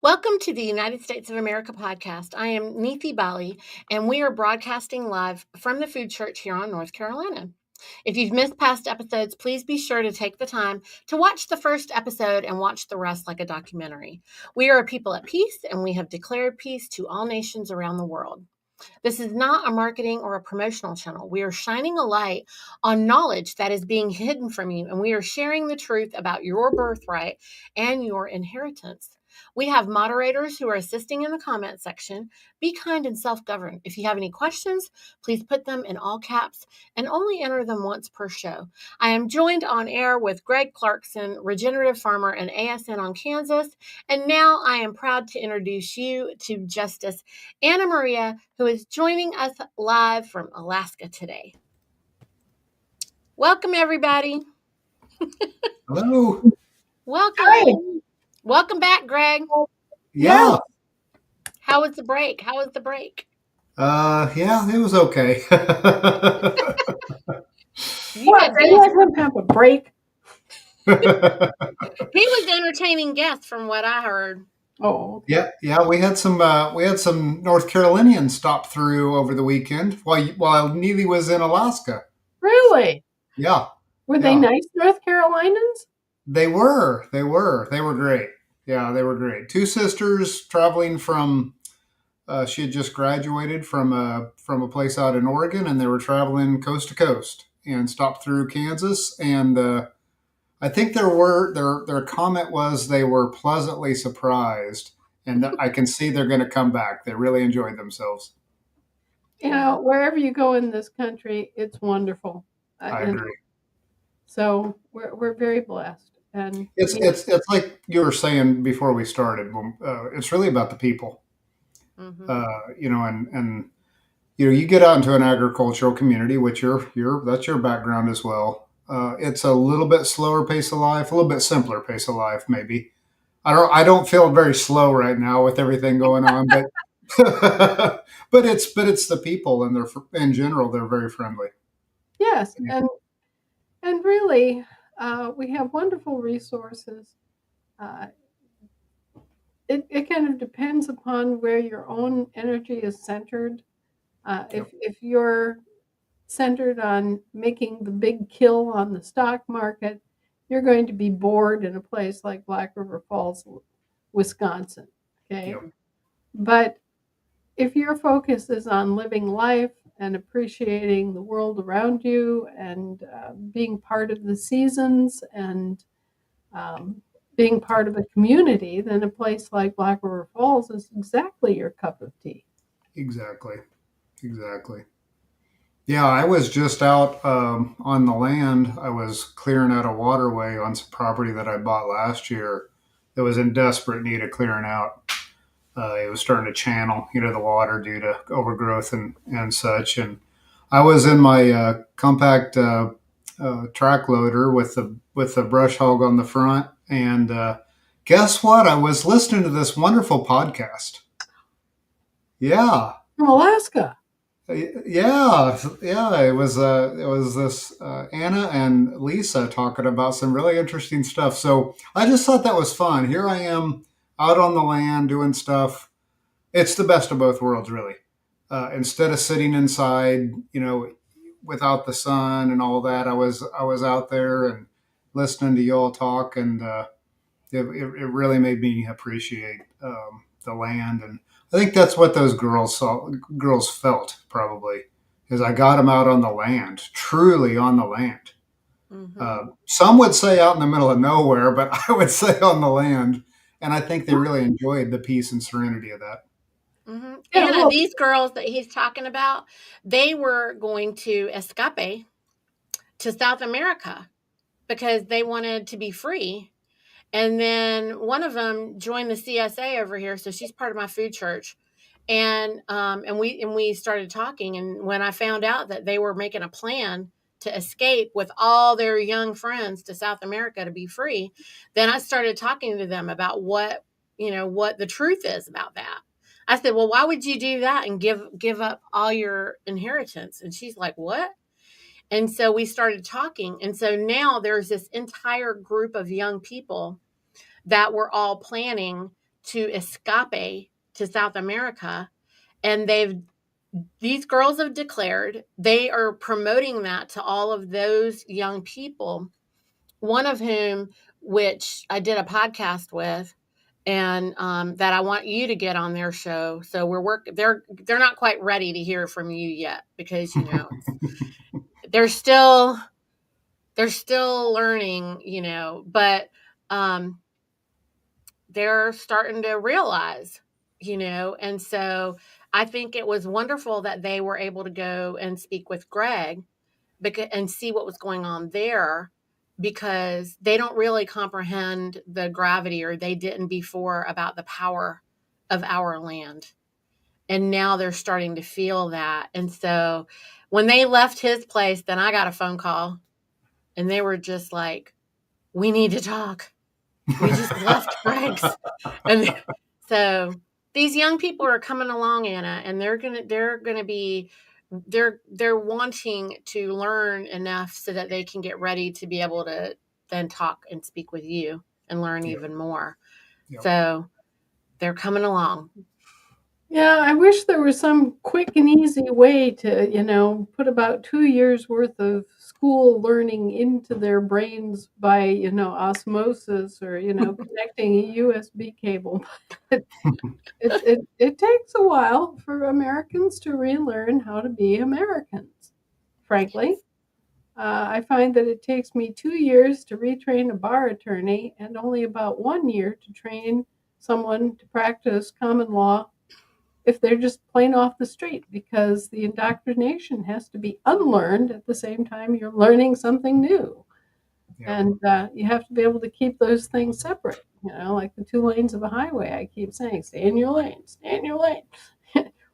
Welcome to the United States of America podcast. I am Niti, and we are broadcasting live from the Food Church here on North Carolina. If you've missed past episodes, please be sure to take the time to watch the first episode and watch the rest like a documentary. We are a people at peace, and we have declared peace to all nations around the world. This is not a marketing or a promotional channel. We are shining a light on knowledge that is being hidden from you, and we are sharing the truth about your birthright and your inheritance. We have moderators who are assisting in the comment section. Be kind and self-govern. If you have any questions, please put them in all caps and only enter them once per show. I am joined on air with Greg Clarkson, regenerative farmer and ASN on Kansas. And now I am proud to introduce you to Justice Anna Maria, who is joining us live from Alaska today. Welcome, everybody. Hello. Welcome. Hi. Welcome back, Greg. Yeah. How was the break? Yeah, it was okay. You What? had They guests. let him have a break? He was entertaining guests from what I heard. Oh, yeah. We had some North Carolinians stop through over the weekend while Neely was in Alaska. really? Yeah, Were they nice North Carolinians? they were great. Yeah, they were great. Two sisters traveling from. She had just graduated from a place out in Oregon, and they were traveling coast to coast and stopped through Kansas. And I think their comment was they were pleasantly surprised, and I can see they're going to come back. They really enjoyed themselves. You know, wherever you go in this country, it's wonderful. I agree. So we're very blessed. And It's like you were saying before we started. It's really about the people. Mm-hmm. And you get out into an agricultural community, which that's your background as well. It's a little bit slower pace of life, a little bit simpler pace of life, maybe. I don't feel very slow right now with everything going on, but but it's the people, and in general they're very friendly. yes, and really, we have wonderful resources. It kind of depends upon where your own energy is centered. If you're centered on making the big kill on the stock market, you're going to be bored in a place like Black River Falls, Wisconsin. Okay. Yep. But if your focus is on living life and appreciating the world around you and being part of the seasons and being part of a community, then a place like Black River Falls is exactly your cup of tea. Exactly. Yeah, I was just out on the land. I was clearing out a waterway on some property that I bought last year that was in desperate need of clearing out. It was starting to channel, the water due to overgrowth and such. And I was in my compact track loader with the brush hog on the front. And guess what? I was listening to this wonderful podcast. Yeah. From Alaska. Yeah. It was this Anna and Lisa talking about some really interesting stuff. So I just thought that was fun. Here I am out on the land doing stuff. It's the best of both worlds, really. Instead of sitting inside, without the sun and all that, I was out there and listening to y'all talk, and it really made me appreciate the land. And I think that's what those girls felt, probably, is I got them out on the land, truly on the land. Mm-hmm. Some would say out in the middle of nowhere, but I would say on the land. And I think they really enjoyed the peace and serenity of that. Mm-hmm. Anna, these girls that he's talking about, they were going to escape to South America because they wanted to be free. And then one of them joined the CSA over here, so she's part of my food church. And we started talking, and when I found out that they were making a plan to escape with all their young friends to South America to be free, then I started talking to them about what the truth is about that. I said, well, why would you do that and give up all your inheritance? And she's like, what? And so we started talking. And so now there's this entire group of young people that were all planning to escape to South America, and these girls have declared they are promoting that to all of those young people, one of whom, which I did a podcast with, and that I want you to get on their show. So they're not quite ready to hear from you yet, because they're still they're still learning, but um, they're starting to realize, and so I think it was wonderful that they were able to go and speak with Greg and see what was going on there, because they don't really comprehend the gravity, or they didn't before, about the power of our land. And now they're starting to feel that. And so when they left his place, then I got a phone call, and they were just like, we need to talk. We just left Greg's. And so these young people are coming along, Anna, and they're gonna be they're wanting to learn enough so that they can get ready to be able to then talk and speak with you and learn Yep. even more. Yep. So they're coming along. Yeah, I wish there was some quick and easy way to, put about 2 years worth of school learning into their brains by, osmosis or, connecting a USB cable. But it takes a while for Americans to relearn how to be Americans, frankly. I find that it takes me 2 years to retrain a bar attorney and only about 1 year to train someone to practice common law if they're just plain off the street, because the indoctrination has to be unlearned at the same time you're learning something new. Yep. And you have to be able to keep those things separate, like the 2 lanes of a highway. I keep saying, stay in your lane, stay in your lane.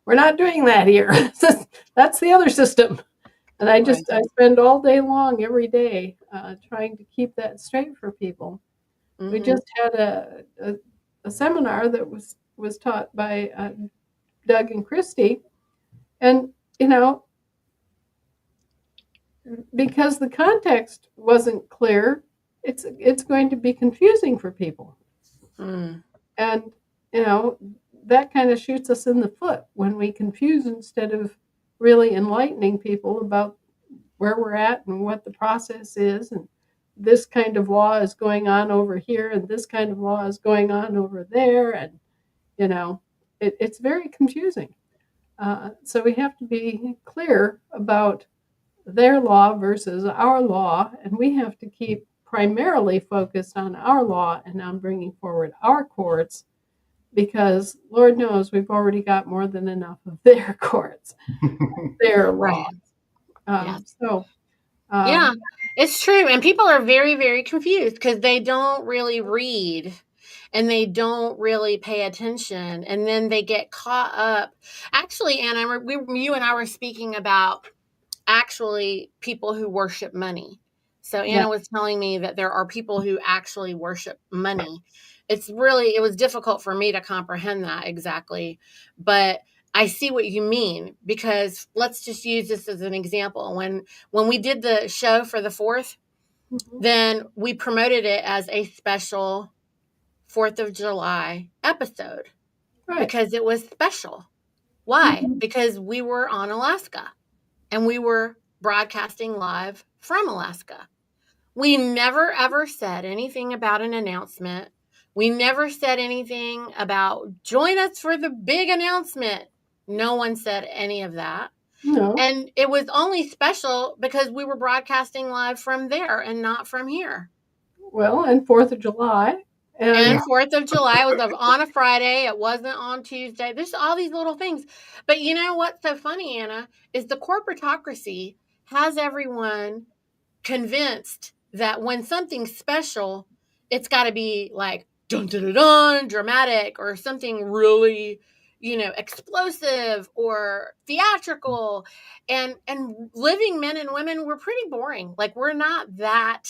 We're not doing that here. That's the other system. And I spend all day long, every day, trying to keep that straight for people. Mm-hmm. We just had a seminar that was taught by Doug and Christy, and because the context wasn't clear, it's going to be confusing for people. And that kind of shoots us in the foot when we confuse instead of really enlightening people about where we're at and what the process is, and this kind of law is going on over here and this kind of law is going on over there, and it's very confusing. So we have to be clear about their law versus our law, and we have to keep primarily focused on our law and on bringing forward our courts, because Lord knows we've already got more than enough of their courts, their laws. Right. Yeah, it's true. And people are very, very confused because they don't really read and they don't really pay attention. And then they get caught up. Actually, Anna, you and I were speaking about actually people who worship money. So Anna was telling me that there are people who actually worship money. It was difficult for me to comprehend that exactly, but I see what you mean, because let's just use this as an example. When we did the show for the 4th, then we promoted it as a special 4th of July episode, because it was special. Why? Because we were on Alaska and we were broadcasting live from Alaska. We never ever said anything about an announcement. We never said anything about join us for the big announcement. No one said any of that. No. And it was only special because we were broadcasting live from there and not from here. Well, and 4th of July. And 4th of July was on a Friday. It wasn't on Tuesday. There's all these little things. But you know what's so funny, Anna, is the corporatocracy has everyone convinced that when something's special, it's got to be like dun dun dun dun, dramatic, or something really, explosive or theatrical. And living men and women, we're pretty boring. Like, we're not that.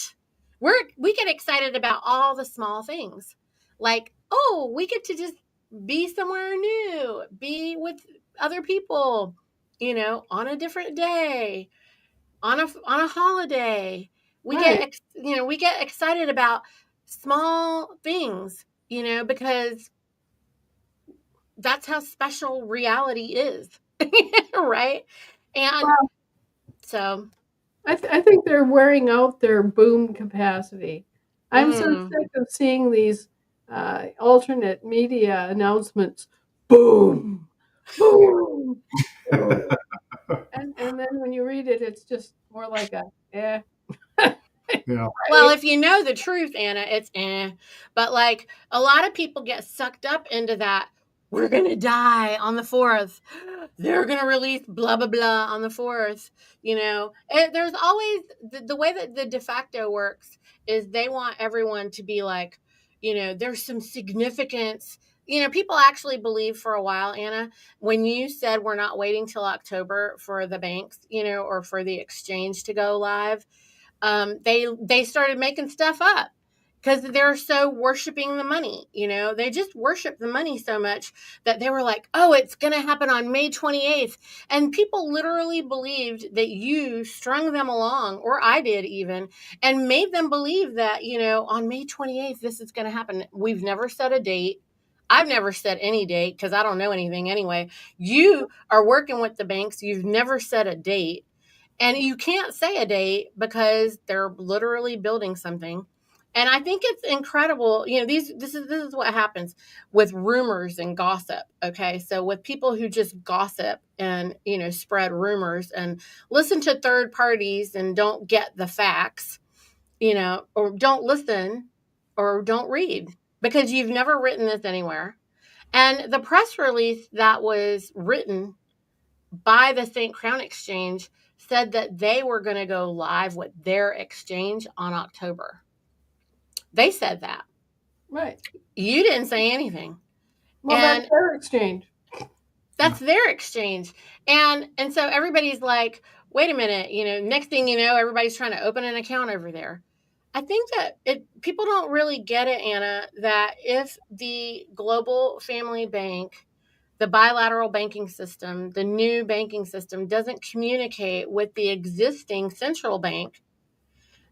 We get excited about all the small things, like, oh, we get to just be somewhere new, be with other people, on a different day, on a holiday. We get excited about small things, because that's how special reality is, right? And Well, so, I think they're wearing out their boom capacity. I'm so mm, sick of seeing these alternate media announcements. Boom, boom, boom. And then when you read it, it's just more like a eh. Yeah. well, Right? if you know the truth, Anna, it's eh. But like a lot of people get sucked up into that. We're gonna die on the 4th. They're gonna release blah blah blah on the 4th. There's always the way that the de facto works is they want everyone to be like, there's some significance. People actually believe for a while, Anna, when you said we're not waiting till October for the banks, or for the exchange to go live, they started making stuff up because they're so worshiping the money. They just worship the money so much that they were like, oh, it's going to happen on May 28th. And people literally believed that you strung them along, or I did even, and made them believe that, on May 28th, this is going to happen. We've never set a date. I've never set any date because I don't know anything anyway. You are working with the banks. You've never set a date. And you can't say a date because they're literally building something. And I think it's incredible. This is what happens with rumors and gossip. Okay. So with people who just gossip and, spread rumors and listen to third parties and don't get the facts, or don't listen or don't read because you've never written this anywhere. And the press release that was written by the St. Crown Exchange said that they were going to go live with their exchange on October. They said that. Right. You didn't say anything. Well, that's And their exchange. that's their exchange. And so everybody's like, wait a minute, next thing you know, everybody's trying to open an account over there. I think that people don't really get it, Anna, that if the global family bank, the bilateral banking system, the new banking system doesn't communicate with the existing central bank,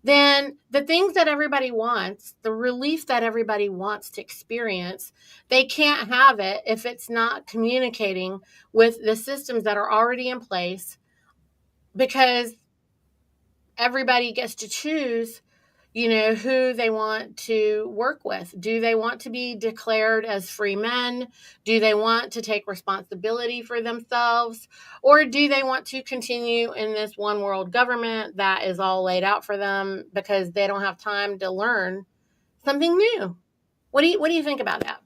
then the things that everybody wants, the relief that everybody wants to experience, they can't have it if it's not communicating with the systems that are already in place, because everybody gets to choose who they want to work with. Do they want to be declared as free men? Do they want to take responsibility for themselves? Or do they want to continue in this one world government that is all laid out for them because they don't have time to learn something new? What do you think about that?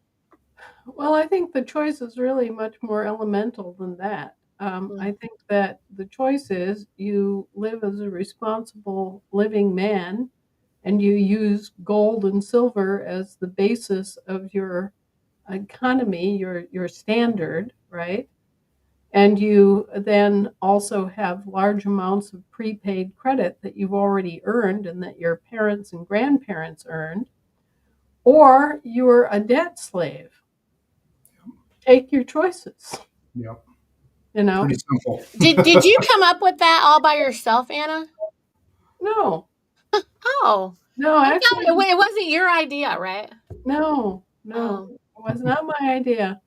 Well, I think the choice is really much more elemental than that. I Mm. think that the choice is you live as a responsible living man and you use gold and silver as the basis of your economy, your standard, right? And you then also have large amounts of prepaid credit that you've already earned and that your parents and grandparents earned, or you're a debt slave. Take your choices, Yep. you know? Pretty simple. Did you come up with that all by yourself, Anna? No, Oh, no, I actually, thought it wasn't your idea, right? no, no, Oh, it was not my idea.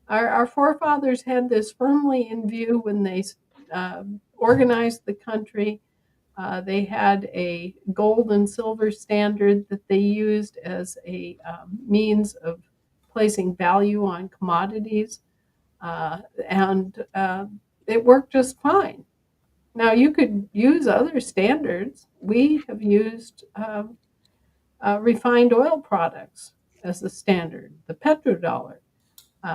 Our forefathers had this firmly in view when they organized the country. They had a gold and silver standard that they used as a means of placing value on commodities, and it worked just fine. Now, you could use other standards. We have used refined oil products as the standard, the petrodollar.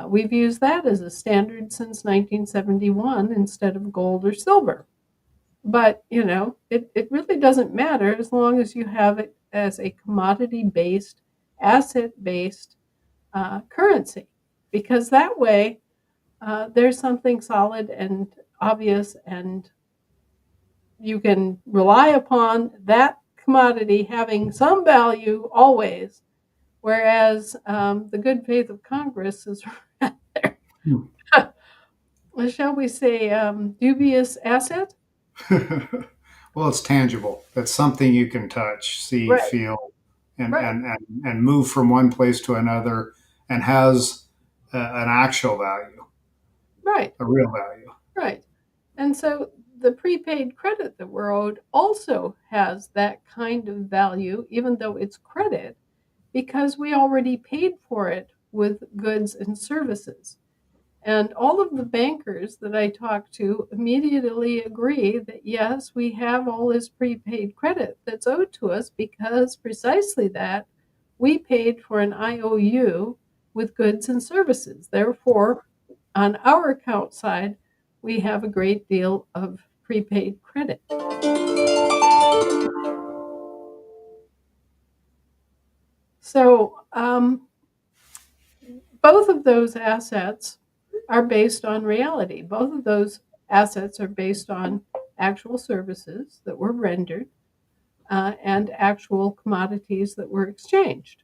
We've used that as a standard since 1971 instead of gold or silver. But, it really doesn't matter as long as you have it as a commodity based, asset based currency, because that way there's something solid and obvious, and you can rely upon that commodity having some value always. Whereas the good faith of Congress is rather, shall we say, dubious asset. Well, it's tangible. It's something you can touch, see, Right, feel, and right. and and and move from one place to another, and has an actual value, Right, a real value. right. And so the prepaid credit that we're owed also has that kind of value, even though it's credit, because we already paid for it with goods and services. And all of the bankers that I talk to immediately agree that yes, we have all this prepaid credit that's owed to us because precisely that we paid for an IOU with goods and services. Therefore, on our account side, we have a great deal of prepaid credit. So, both of those assets are based on reality. Both of those assets are based on actual services that were rendered and actual commodities that were exchanged.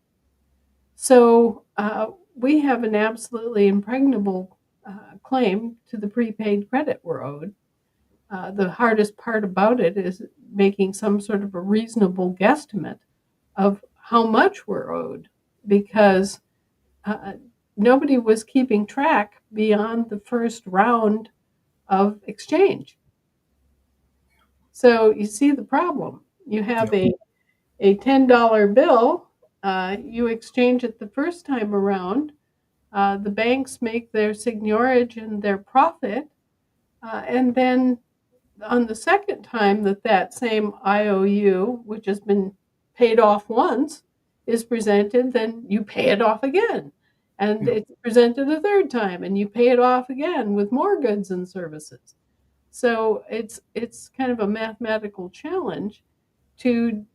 So we have an absolutely impregnable claim to the prepaid credit we're owed. The hardest part about it is making some sort of a reasonable guesstimate of how much we're owed because uh, nobody was keeping track beyond the first round of exchange. So you see the problem. You have Yep. a $10 bill, you exchange it the first time around. The banks make their seigniorage and their profit. And then on the second time that that same IOU, which has been paid off once, is presented, then you pay it off again. And Yep. it's presented a third time, and you pay it off again with more goods and services. So it's kind of a mathematical challenge to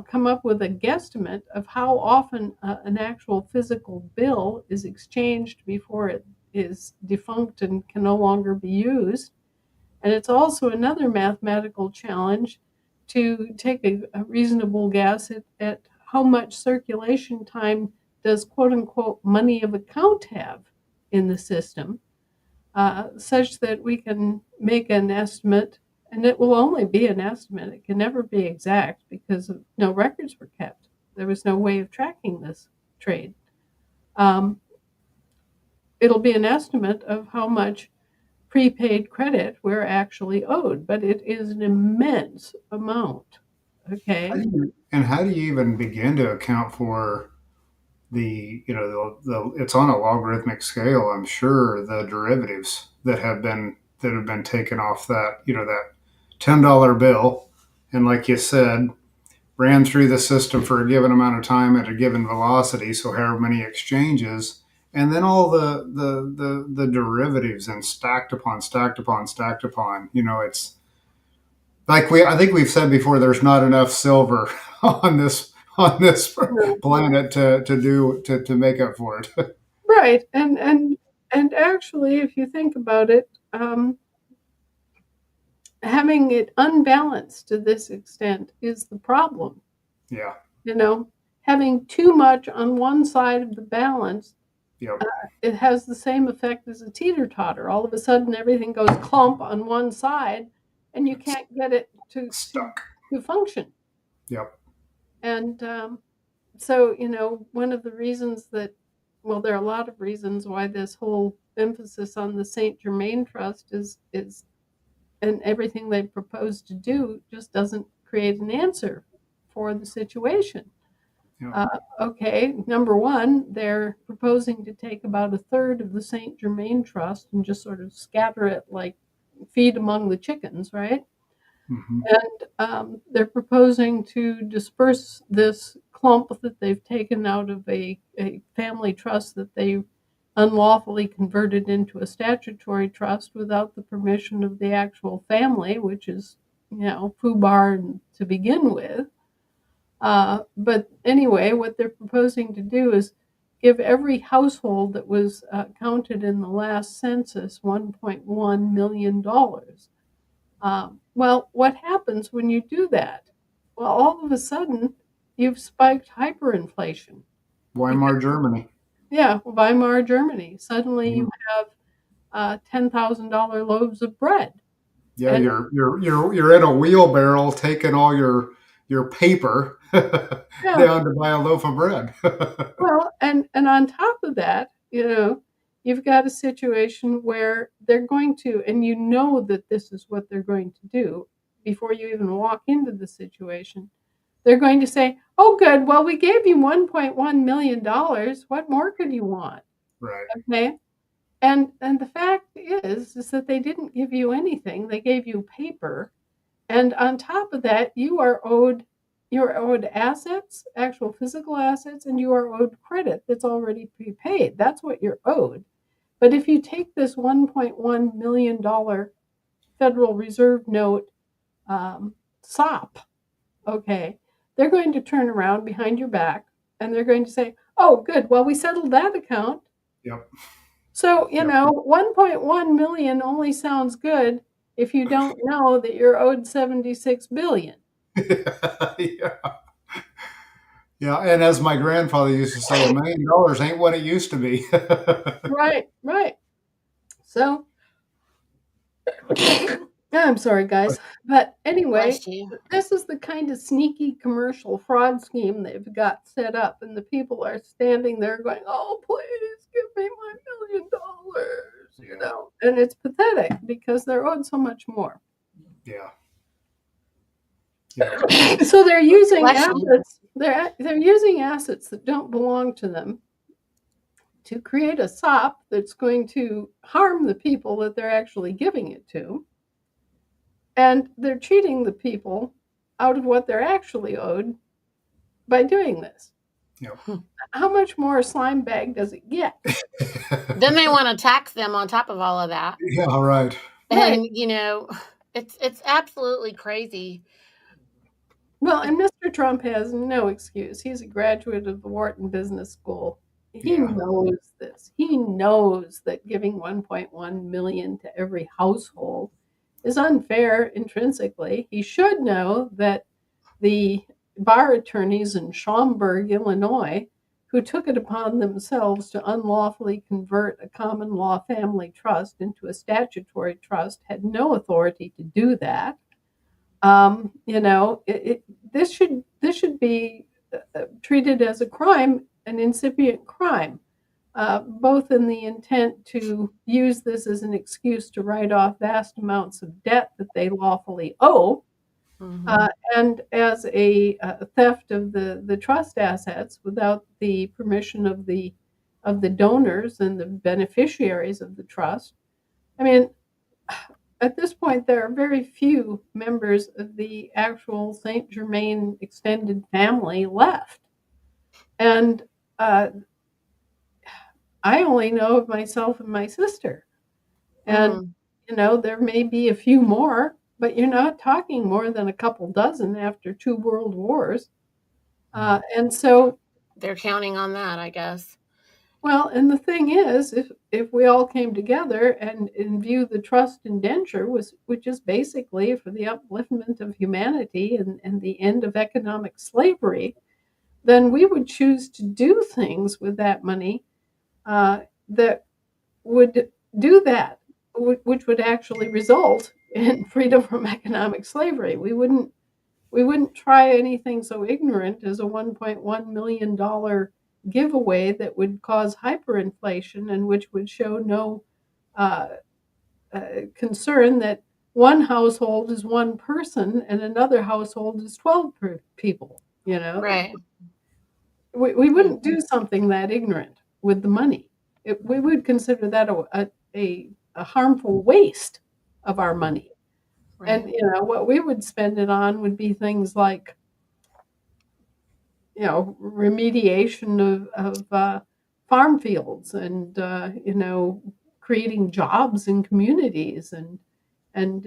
come up with a guesstimate of how often an actual physical bill is exchanged before it is defunct and can no longer be used. And it's also another mathematical challenge to take a reasonable guess at how much circulation time does quote unquote money of account have in the system, such that we can make an estimate. And it will only be an estimate. It can never be exact because no records were kept. There was no way of tracking this trade. Um, it'll be an estimate of how much prepaid credit we're actually owed, but it is an immense amount. How Okay. do you, and how do you even begin to account for it's on a logarithmic scale, I'm sure, the derivatives that have been taken off that, that $10 bill, and like you said, ran through the system for a given amount of time at a given velocity, so however many exchanges, and then all the derivatives and stacked upon stacked upon stacked upon. It's like I think we've said before, there's not enough silver on this planet to make up for it. Right. And actually, if you think about it, having it unbalanced to this extent is the problem. Yeah. You know, having too much on one side of the balance, Yep. it has the same effect as a teeter totter. All of a sudden, everything goes clump on one side, and you It's can't get it stuck. to function. Yep. And so, one of the reasons that, well, there are a lot of reasons why this whole emphasis on the Saint Germain Trust is and everything they propose to do just doesn't create an answer for the situation. Yep. Okay, number one, they're proposing to take about a third of the Saint Germain Trust and just sort of scatter it like feed among the chickens, right? Hmm. And they're proposing to disperse this clump that they've taken out of a family trust that they unlawfully converted into a statutory trust without the permission of the actual family, which is, FUBAR to begin with. But anyway, what they're proposing to do is give every household that was counted in the last census $1.1 million. Well, what happens when you do that? Well, all of a sudden, you've spiked hyperinflation. Weimar, Because, Germany. yeah, Weimar Germany. Suddenly Mhm. you have $10,000 loaves of bread. Yeah, And you're in a wheelbarrow taking all your paper yeah, down to buy a loaf of bread. well, and on top of that, you've got a situation where they're going to, and you know that this is what they're going to do before you even walk into the situation. They're going to say, oh, good, well, we gave you $1.1 million. What more could you want? Right. Okay. And the fact is that they didn't give you anything. They gave you paper. And on top of that, you're owed assets, actual physical assets, and you are owed credit that's already prepaid. That's what you're owed. But if you take this $1.1 million Federal Reserve note SOP, okay, they're going to turn around behind your back and they're going to say, oh, good, well, we settled that account. Yep. So, Yep. 1.1 million only sounds good if you don't know that you're owed 76 billion. Yeah. Yeah. And as my grandfather used to say, $1 million ain't what it used to be. Right, right. So, I'm sorry, guys. But anyway, Bless you. this is the kind of sneaky commercial fraud scheme they've got set up, and the people are standing there going, oh, please give me my $1 million. And it's pathetic because they're owed so much more. Yeah. Yeah. So they're using Bless you. assets. They're using assets that don't belong to them to create a SOP that's going to harm the people that they're actually giving it to. And they're cheating the people out of what they're actually owed by doing this. Yep. How much more slime bag does it get? Then they want to tax them on top of all of that. Yeah. Right. Right. And it's absolutely crazy. Well, and Mr. Trump has no excuse. He's a graduate of the Wharton Business School. He Yeah. knows this. He knows that giving 1.1 million to every household is unfair intrinsically. He should know that the bar attorneys in Schaumburg, Illinois, who took it upon themselves to unlawfully convert a common law family trust into a statutory trust had no authority to do that. This should be treated as a crime, an incipient crime, both in the intent to use this as an excuse to write off vast amounts of debt that they lawfully owe, Mhm. and as a theft of the trust assets without the permission of the donors and the beneficiaries of the trust. I mean, at this point, there are very few members of the actual Saint Germain extended family left, and I only know of myself and my sister, and Mm. there may be a few more, but you're not talking more than a couple dozen after two world wars. And so, They're counting on that, I guess. well, and the thing is, if we all came together and view the trust indenture, which is basically for the upliftment of humanity and the end of economic slavery, then we would choose to do things with that money that would do that, which would actually result in freedom from economic slavery. We wouldn't try anything so ignorant as a $1.1 million giveaway that would cause hyperinflation and which would show no uh, concern that one household is one person and another household is 12 people. Right. We wouldn't do something that ignorant with the money. We would consider that a harmful waste of our money. Right. And what we would spend it on would be things like remediation of farm fields and creating jobs in communities and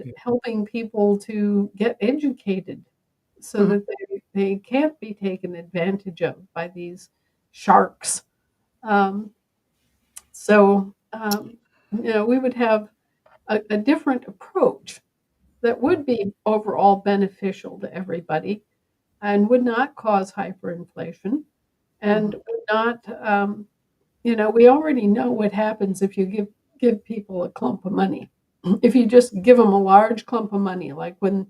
Yeah. helping people to get educated so Mhm. that they can't be taken advantage of by these sharks. Um, so we would have a different approach that would be overall beneficial to everybody and would not cause hyperinflation and Mhm. would not, we already know what happens if you give people a clump of money. If you just give them a large clump of money, like when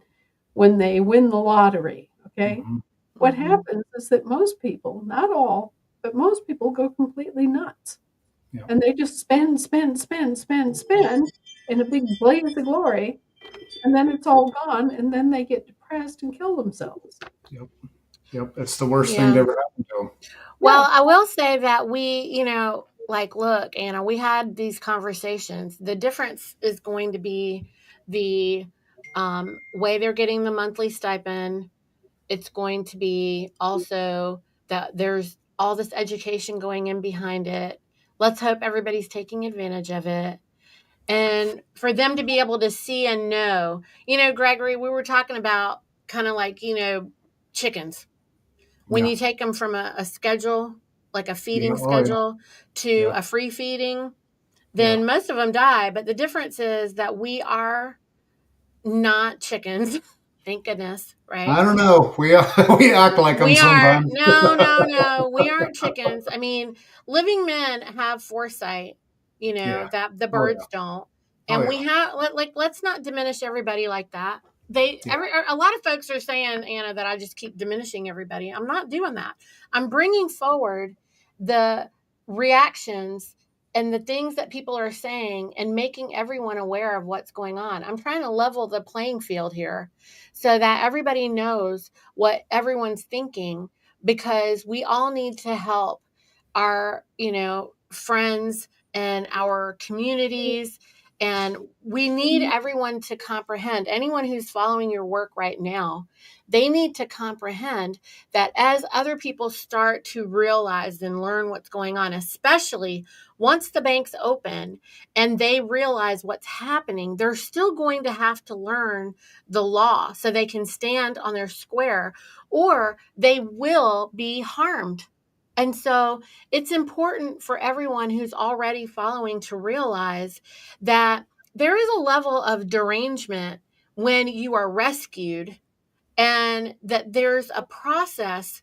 they win the lottery, okay? Mhm. What Mhm. happens is that most people, not all, but most people go completely nuts. Yeah. and they just spend in a big blaze of glory, and then it's all gone, and then they get depressed and kill themselves. Yep. Yep. It's the worst thing to Yeah. ever happen to them. Well, Yeah, I will say that like, look, Anna, we had these conversations. The difference is going to be the way they're getting the monthly stipend. It's going to be also that there's all this education going in behind it. Let's hope everybody's taking advantage of it. And for them to be able to see and know, Gregory, we were talking about kind of like, chickens when Yeah. you take them from a schedule, like a Yeah. feeding Oh, yeah. schedule, to Yeah. a free feeding, Yeah. then most of them die. But the difference is that we are not chickens. Thank goodness, right? I don't know. We act like them We are sometimes. no, no, no. We aren't chickens. I mean, living men have foresight, Yeah. that the Oh, yeah. birds don't. Oh, And yeah. we have let's not diminish everybody like that. They Yeah. every A lot of folks are saying, Anna, that I just keep diminishing everybody. I'm not doing that. I'm bringing forward the reactions and the things that people are saying and making everyone aware of what's going on. I'm trying to level the playing field here so that everybody knows what everyone's thinking, because we all need to help our, friends and our communities. And we need everyone to comprehend, anyone who's following your work right now, they need to comprehend that as other people start to realize and learn what's going on, especially once the banks open and they realize what's happening, they're still going to have to learn the law so they can stand on their square, or they will be harmed. And so it's important for everyone who's already following to realize that there is a level of derangement when you are rescued, and that there's a process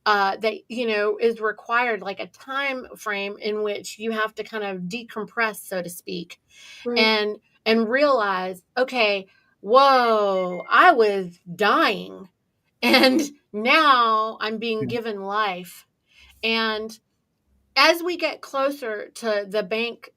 that is required, like a time frame in which you have to kind of decompress, so to speak, right. and realize, okay, whoa, I was dying and now I'm being Yeah. given life. And as we get closer to the bank,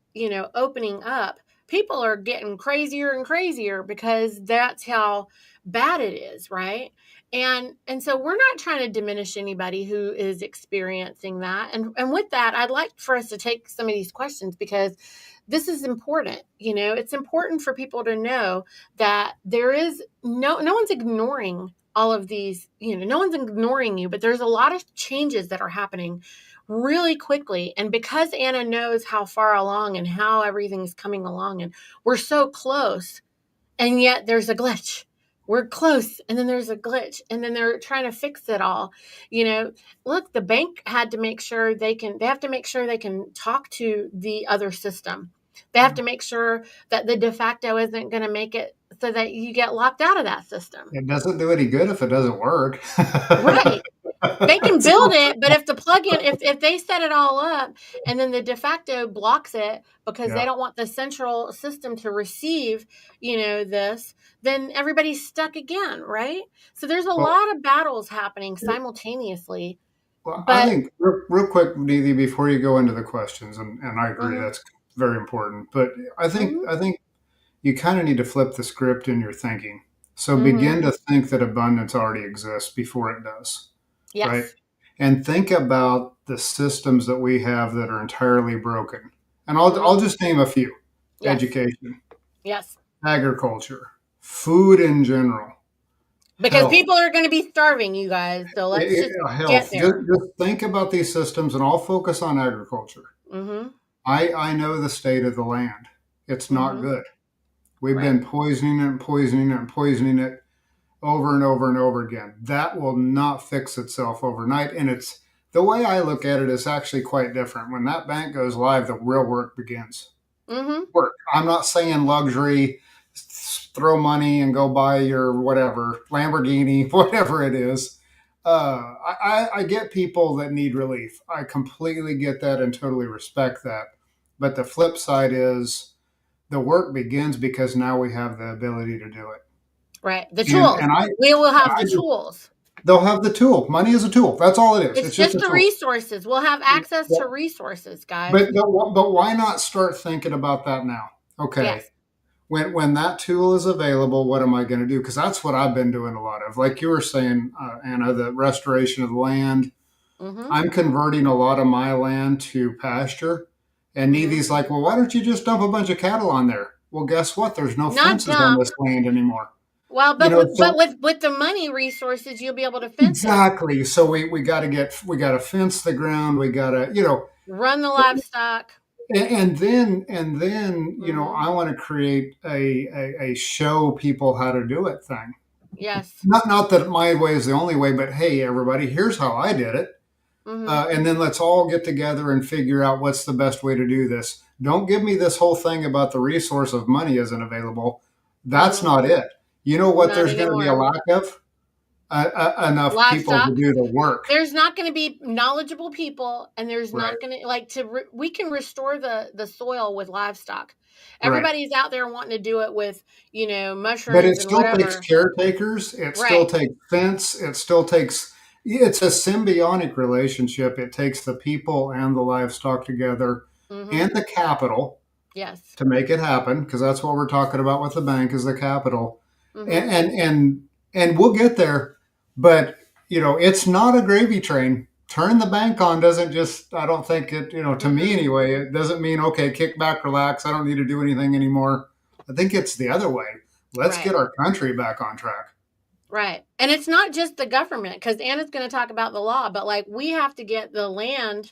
opening up, people are getting crazier and crazier because that's how bad it is, right? And so we're not trying to diminish anybody who is experiencing that. And with that, I'd like for us to take some of these questions, because this is important. It's important for people to know that there is no one's ignoring all of these, no one's ignoring you, but there's a lot of changes that are happening really quickly. And because Anna knows how far along and how everything's coming along, and we're so close, and yet there's a glitch. We're close, and then there's a glitch, and then they're trying to fix it all. Look, the bank had to make sure they have to make sure they can talk to the other system. They have to make sure that the de facto isn't going to make it so that you get locked out of that system. It doesn't do any good if it doesn't work. Right. They can build So, it, but if the plugin, if they set it all up and then the de facto blocks it because they yeah. don't want the central system to receive, this, then everybody's stuck again, right? So there's a Well, lot of battles happening simultaneously. I But think real quick, Niti, before you go into the questions, and I agree mhm, that's very important. But mhm, I think you kind of need to flip the script in your thinking. So mhm, begin to think that abundance already exists before it does, right? yes, And think about the systems that we have that are entirely broken. And I'll mhm, just name a few: yes, education, yes, agriculture, food in general, because health. people are going to be starving, you guys. So let's just get Health. there. Just think about these systems, and I'll focus on agriculture. Mhm, I know the state of the land. It's not mhm, good. We've right, been poisoning it and poisoning it and poisoning it over and over and over again. That will not fix itself overnight. And it's the way I look at it is actually quite different. When that bank goes live, the real work begins. mhm, Work. I'm not saying luxury, throw money and go buy your whatever, Lamborghini, whatever it is. I get people that need relief. I completely get that and totally respect that. But the flip side is the work begins because now we have the ability to do it. right. The And tools. and I We will have I the just tools. they'll have the tool. Money is a tool. That's all it is. It's It's just just a the tool. resources. We'll have access to resources, guys. But why not start thinking about that now? Okay, Yes. when that tool is available, what am I going to do? Because that's what I've been doing a lot of. Like you were saying, Anna, the restoration of the land. Mm-hmm. I'm converting a lot of my land to pasture. And Mm-hmm. Needy's like, well, why don't you just dump a bunch of cattle on there? Well, guess what? There's no Not fences on dump. this land anymore. Well, You but know, with so the money resources, you'll be able to fence it. exactly. So we got to we got to fence the ground. We got to, Run the livestock. and then Mm-hmm. I want to create a show people how to do it thing. Yes. Not that my way is the only way, but hey, everybody, here's how I did it. Mm-hmm. And then let's all get together and figure out what's the best way to do this. Don't give me this whole thing about the resource of money isn't available. That's Mm-hmm. not it. You know what? Not There's going to be a anymore. lack of enough people to Livestock. do the work. There's not going to be knowledgeable people, and there's Right. not going to we can restore the soil with livestock. Right. Everybody's out there wanting to do it with But it mushrooms and still takes whatever. caretakers. It still Right. takes fence. It still takes. It's a symbiotic relationship. It takes the people and the livestock together, Mm-hmm. and the capital Yes. to make it happen, because that's what we're talking about with the bank is the capital, Mm-hmm. and we'll get there. But it's not a gravy train. Turn the bank on doesn't just, I don't think it, to me Mm-mm. anyway, it doesn't mean okay, kick back, relax, I don't need to do anything anymore. I think it's the other way. Let's Right. get our country back on track. Right. And it's not just the government, because Anna's going to talk about the law, but like we have to get the land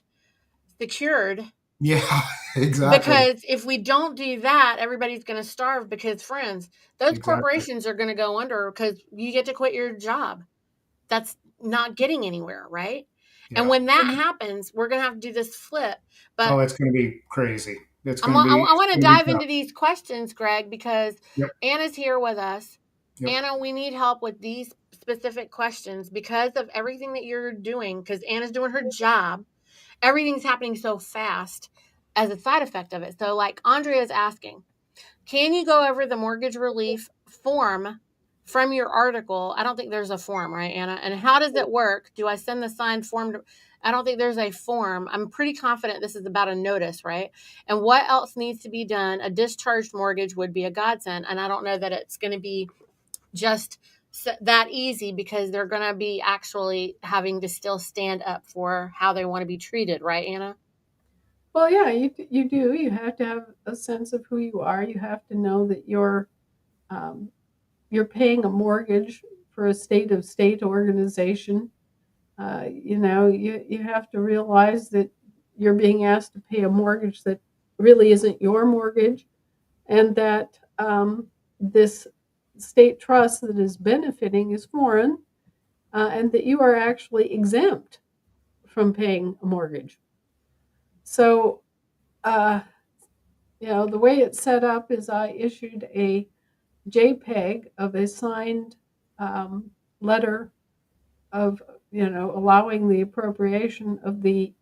secured, Yeah. Exactly. because if we don't do that, everybody's going to starve, because friends, those Exactly. corporations are going to go under because you get to quit your job. That's not getting anywhere, right? And Yeah. when that happens, we're going to have to do this flip. But Oh, it's going to be crazy. It's I'm, going to I, be I it's want to going to be dive tough. into these questions, Greg, because Yep. Anna's here with us. Yep. Anna, we need help with these specific questions because of everything that you're doing, because Anna's doing her job. Everything's happening so fast as a side effect of it. So, like Andrea is asking, can you go over the mortgage relief form from your article? I don't think there's a form, right, Anna? And how does it work? Do I send the signed form to? I don't think there's a form. I'm pretty confident this is about a notice, right? And what else needs to be done? A discharged mortgage would be a godsend. And I don't know that it's going to be just that easy, because they're going to be actually having to still stand up for how they want to be treated, right, Anna? Well, yeah, you do. You have to have a sense of who you are. You have to know that um, you're paying a mortgage for a state organization. You have to realize that you're being asked to pay a mortgage that really isn't your mortgage, and that this state trust that is benefiting is foreign, and that you are actually exempt from paying a mortgage. So, uh, the way it's set up is I issued a JPEG of a signed letter of, allowing the appropriation of the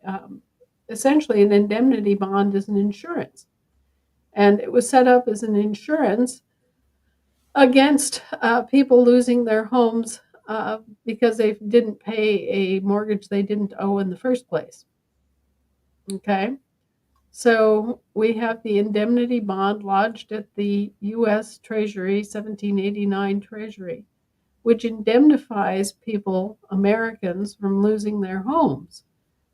essentially an indemnity bond as an insurance. And it was set up as an insurance against people losing their homes because they didn't pay a mortgage they didn't owe in the first place. Okay. So we have the indemnity bond lodged at the U.S. Treasury, 1789 Treasury, which indemnifies people, Americans, from losing their homes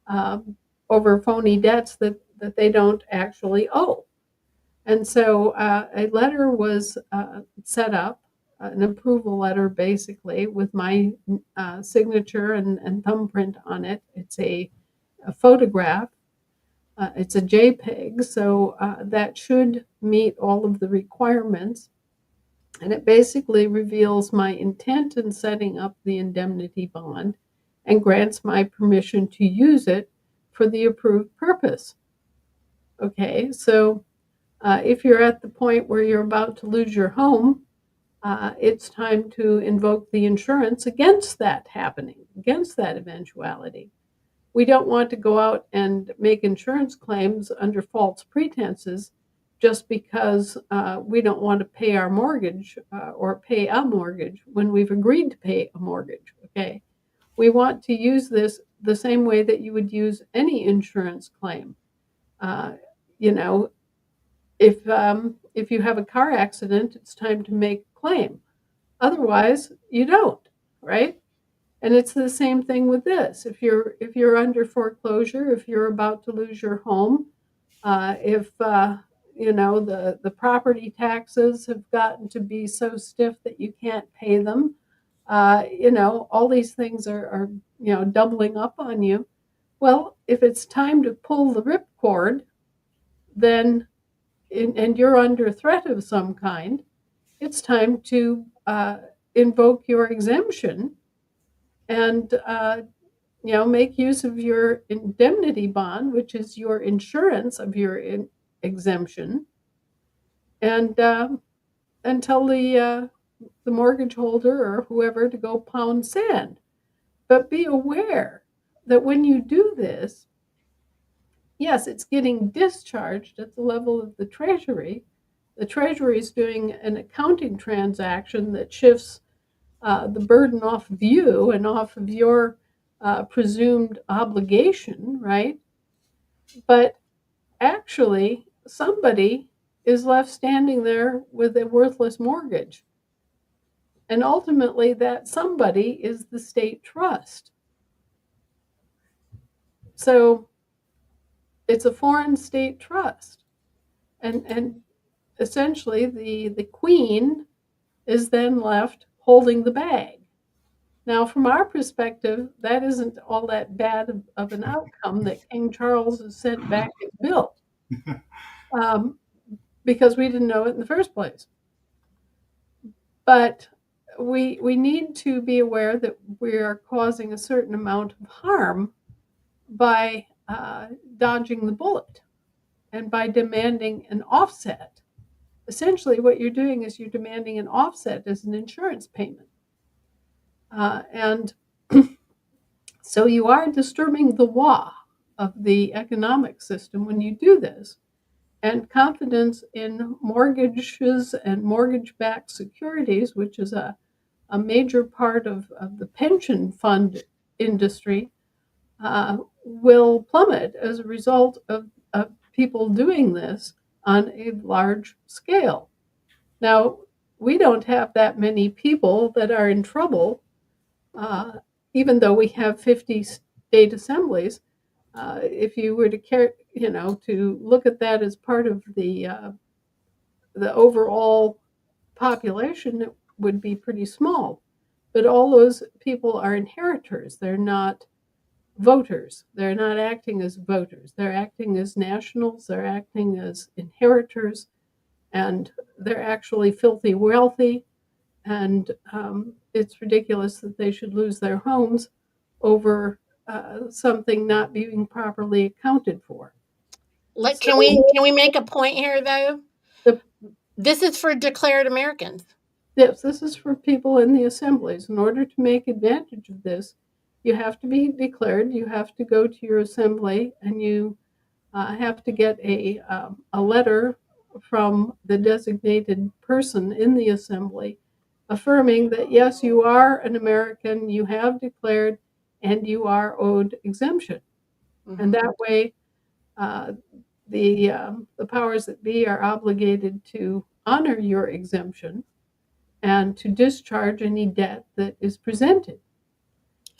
um, over phony debts that they don't actually owe. And so a letter was set up, an approval letter basically, with my signature and thumbprint on it. It's a photograph. It's a JPEG, so that should meet all of the requirements. And it basically reveals my intent in setting up the indemnity bond and grants my permission to use it for the approved purpose. Okay, so if you're at the point where you're about to lose your home, it's time to invoke the insurance against that happening, against that eventuality. We don't want to go out and make insurance claims under false pretenses just because we don't want to pay our mortgage or pay a mortgage when we've agreed to pay a mortgage. Okay. we want to use this the same way that you would use any insurance claim. Uh, you know, if you have a car accident, it's time to make a claim. Otherwise, you don't, right? And it's the same thing with this. If you're under foreclosure, if you're about to lose your home, if the property taxes have gotten to be so stiff that you can't pay them, all these things are doubling up on you. Well, if it's time to pull the ripcord, then and you're under threat of some kind, it's time to invoke your exemption and make use of your indemnity bond, which is your insurance of your exemption, and tell the mortgage holder or whoever to go pound sand. But be aware that when you do this, yes, it's getting discharged at the level of the Treasury. The Treasury is doing an accounting transaction that shifts the burden off of you and off of your presumed obligation, right? But actually, somebody is left standing there with a worthless mortgage. And ultimately, that somebody is the state trust. So it's a foreign state trust. And essentially, the queen is then left holding the bag. Now, from our perspective, that isn't all that bad of an outcome that King Charles has sent back his bill, um, because we didn't know it in the first place. But we need to be aware that we are causing a certain amount of harm by dodging the bullet and by demanding an offset. Essentially, what you're doing is you're demanding an offset as an insurance payment. And so you are disturbing the law of the economic system when you do this. And confidence in mortgages and mortgage-backed securities, which is a major part of the pension fund industry, will plummet as a result of people doing this on a large scale. Now, we don't have that many people that are in trouble, uh, even though we have 50 state assemblies. If you were to care, to look at that as part of the overall population, it would be pretty small. But all those people are inheritors. They're not voters. They're not acting as voters. They're acting as nationals. They're acting as inheritors, and they're actually filthy wealthy. And it's ridiculous that they should lose their homes over something not being properly accounted for. Let So can we make a point here though? the, This is for declared Americans. yes, this is for people in the assemblies. In order to make advantage of this, you have to be declared. You have to go to your assembly, and you have to get a letter from the designated person in the assembly affirming that, yes, you are an American, you have declared, and you are owed exemption. Mm-hmm. And that way, uh, the powers that be are obligated to honor your exemption and to discharge any debt that is presented.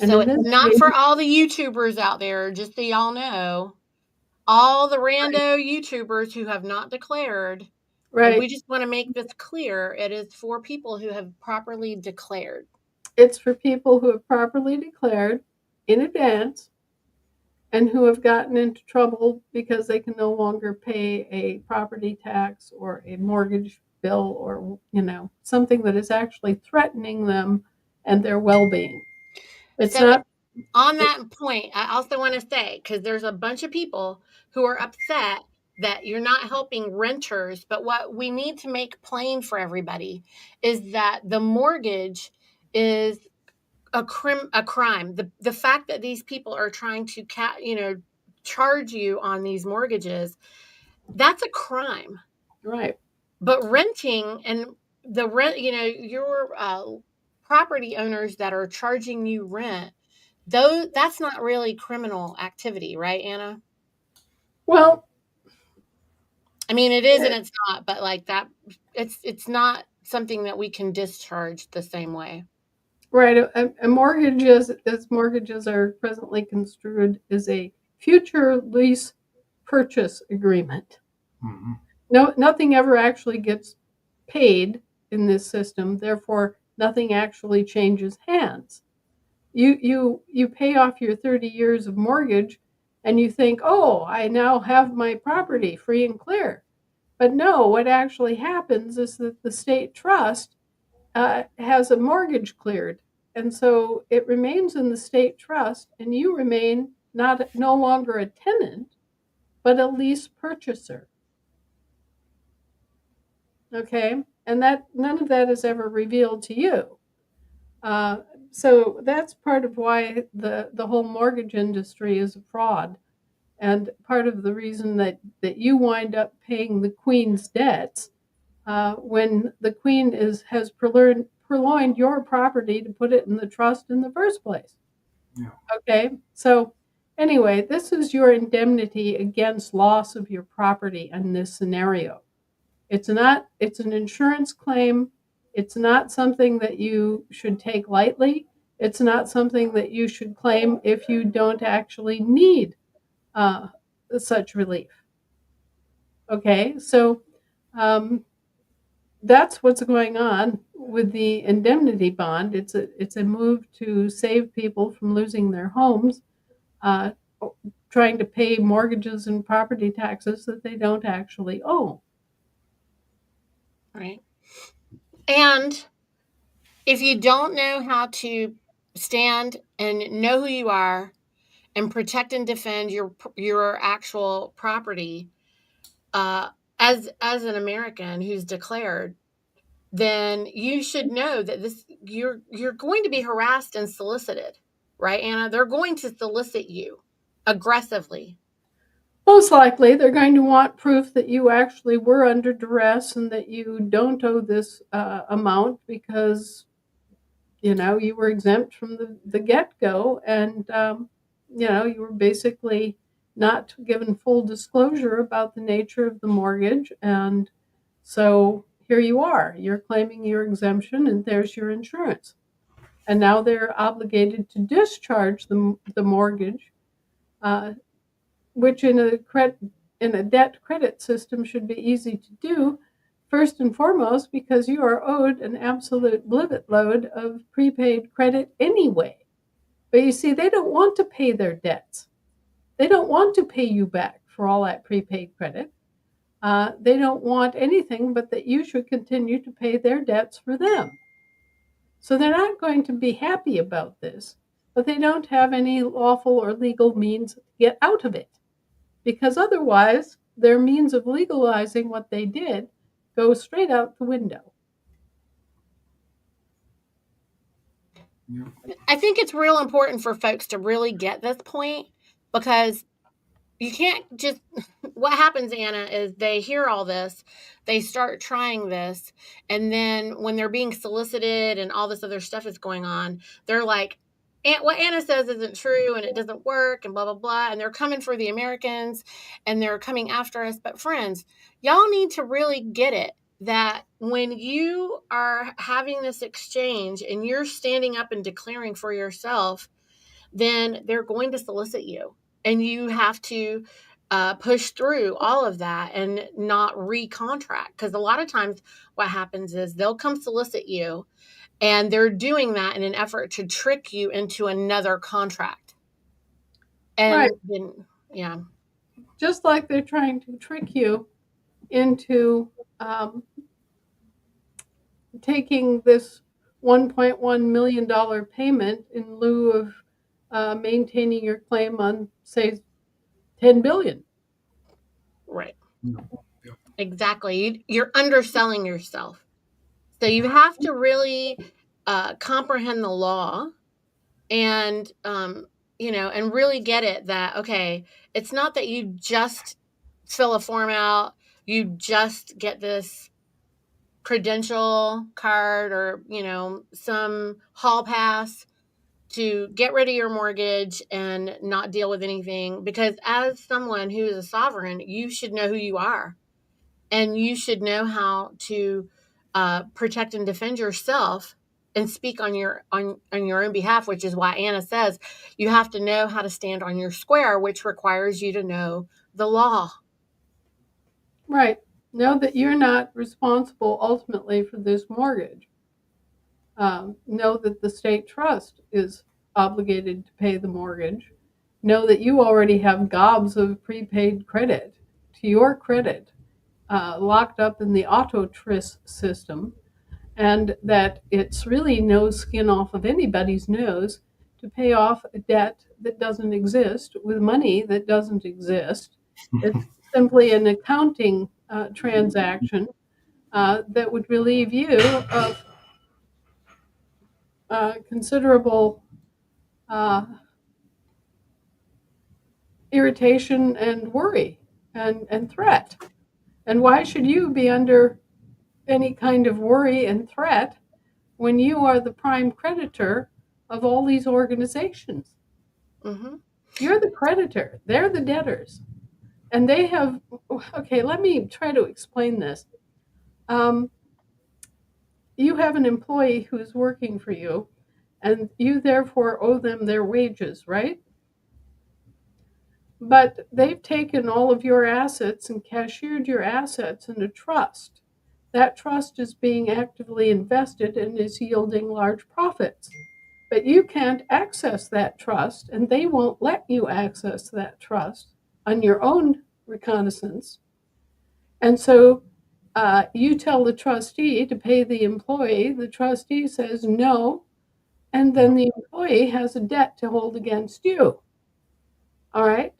And So in it's this not case, for all the YouTubers out there, just so y'all know. All the rando YouTubers who have not declared, we right, just want to make this clear. It is for people who have properly declared. it's for people who have properly declared in advance and who have gotten into trouble because they can no longer pay a property tax or a mortgage bill, or something that is actually threatening them and their well-being. It's So not on it, that point, I also want to say, because there's a bunch of people who are upset that you're not helping renters, but what we need to make plain for everybody is that the mortgage is a crime. The fact that these people are trying to charge you on these mortgages, that's a crime. right. But renting and the rent, your property owners that are charging you rent, though that's not really criminal activity, right, Anna? Well, I mean, it is and it's not, but like that, it's not something that we can discharge the same way. right. A mortgage, as mortgages are presently construed, is a future lease purchase agreement. Hmm. No, nothing ever actually gets paid in this system. Therefore, nothing actually changes hands. You pay off your 30 years of mortgage, and you think, oh, I now have my property free and clear. But no, what actually happens is that the state trust has a mortgage cleared, and so it remains in the state trust, and you remain not no longer a tenant, but a lease purchaser. Okay, and that none of that is ever revealed to you. Uh, so that's part of why the whole mortgage industry is a fraud, and part of the reason that you wind up paying the queen's debts when the queen has purloined your property to put it in the trust in the first place. Yeah. Okay, so anyway, this is your indemnity against loss of your property in this scenario. It's an insurance claim. It's not something that you should take lightly. It's not something that you should claim if you don't actually need uh, such relief. Okay, so um, that's what's going on with the indemnity bond. It's a move to save people from losing their homes, uh, trying to pay mortgages and property taxes that they don't actually own. Right. And if you don't know how to stand and know who you are and protect and defend your actual property, uh, as an American who's declared, then you should know that this you're going to be harassed and solicited, right, Anna? They're going to solicit you aggressively. Most likely, they're going to want proof that you actually were under duress and that you don't owe this amount because you were exempt from the get go, and you were basically not given full disclosure about the nature of the mortgage, and so here you are. You're claiming your exemption, and there's your insurance, and now they're obligated to discharge the mortgage, uh, which in a debt credit system should be easy to do, first and foremost because you are owed an absolute blivet load of prepaid credit anyway. But you see, they don't want to pay their debts. They don't want to pay you back for all that prepaid credit. They don't want anything but that you should continue to pay their debts for them. So they're not going to be happy about this, but they don't have any lawful or legal means to get out of it, because otherwise their means of legalizing what they did goes straight out the window. Yeah. I think it's real important for folks to really get this point, because you can't just what happens, Anna, is they hear all this, they start trying this, and then when they're being solicited and all this other stuff is going on, they're like, what Anna says isn't true and it doesn't work and blah blah blah, and they're coming for the Americans and they're coming after us. But friends, y'all need to really get it, that when you are having this exchange and you're standing up and declaring for yourself, then they're going to solicit you. And you have to push through all of that and not recontract. Because a lot of times what happens is they'll come solicit you, and they're doing that in an effort to trick you into another contract. Right. And then, yeah. Just like they're trying to trick you into um, taking this $1.1 million payment in lieu of maintaining your claim on, say, 10 billion. Right. Yeah. Yeah. Exactly. You're underselling yourself. So you have to really comprehend the law, and and really get it that, okay, it's not that you just fill a form out, you just get this credential card or some hall pass. to get rid of your mortgage and not deal with anything, because as someone who is a sovereign, you should know who you are, and you should know how to protect and defend yourself and speak on your own behalf, which is why Anna says you have to know how to stand on your square, which requires you to know the law. Right. Know that you're not responsible ultimately for this mortgage. Know that the state trust is obligated to pay the mortgage. Know that you already have gobs of prepaid credit to your credit locked up in the auto tris system, and that it's really no skin off of anybody's nose to pay off a debt that doesn't exist with money that doesn't exist. It's simply an accounting transaction that would relieve you of considerable uh, irritation and worry and threat. And why should you be under any kind of worry and threat when you are the prime creditor of all these organizations? Mm-hmm. You're the creditor, they're the debtors. And they have, okay, let me try to explain this. Um, you have an employee who's working for you, and you therefore owe them their wages, right? But they've taken all of your assets and cashiered your assets in a trust. That trust is being actively invested and is yielding large profits. But you can't access that trust, and they won't let you access that trust on your own reconnaissance. And so you tell the trustee to pay the employee. The trustee says no, and then the employee has a debt to hold against you. All right.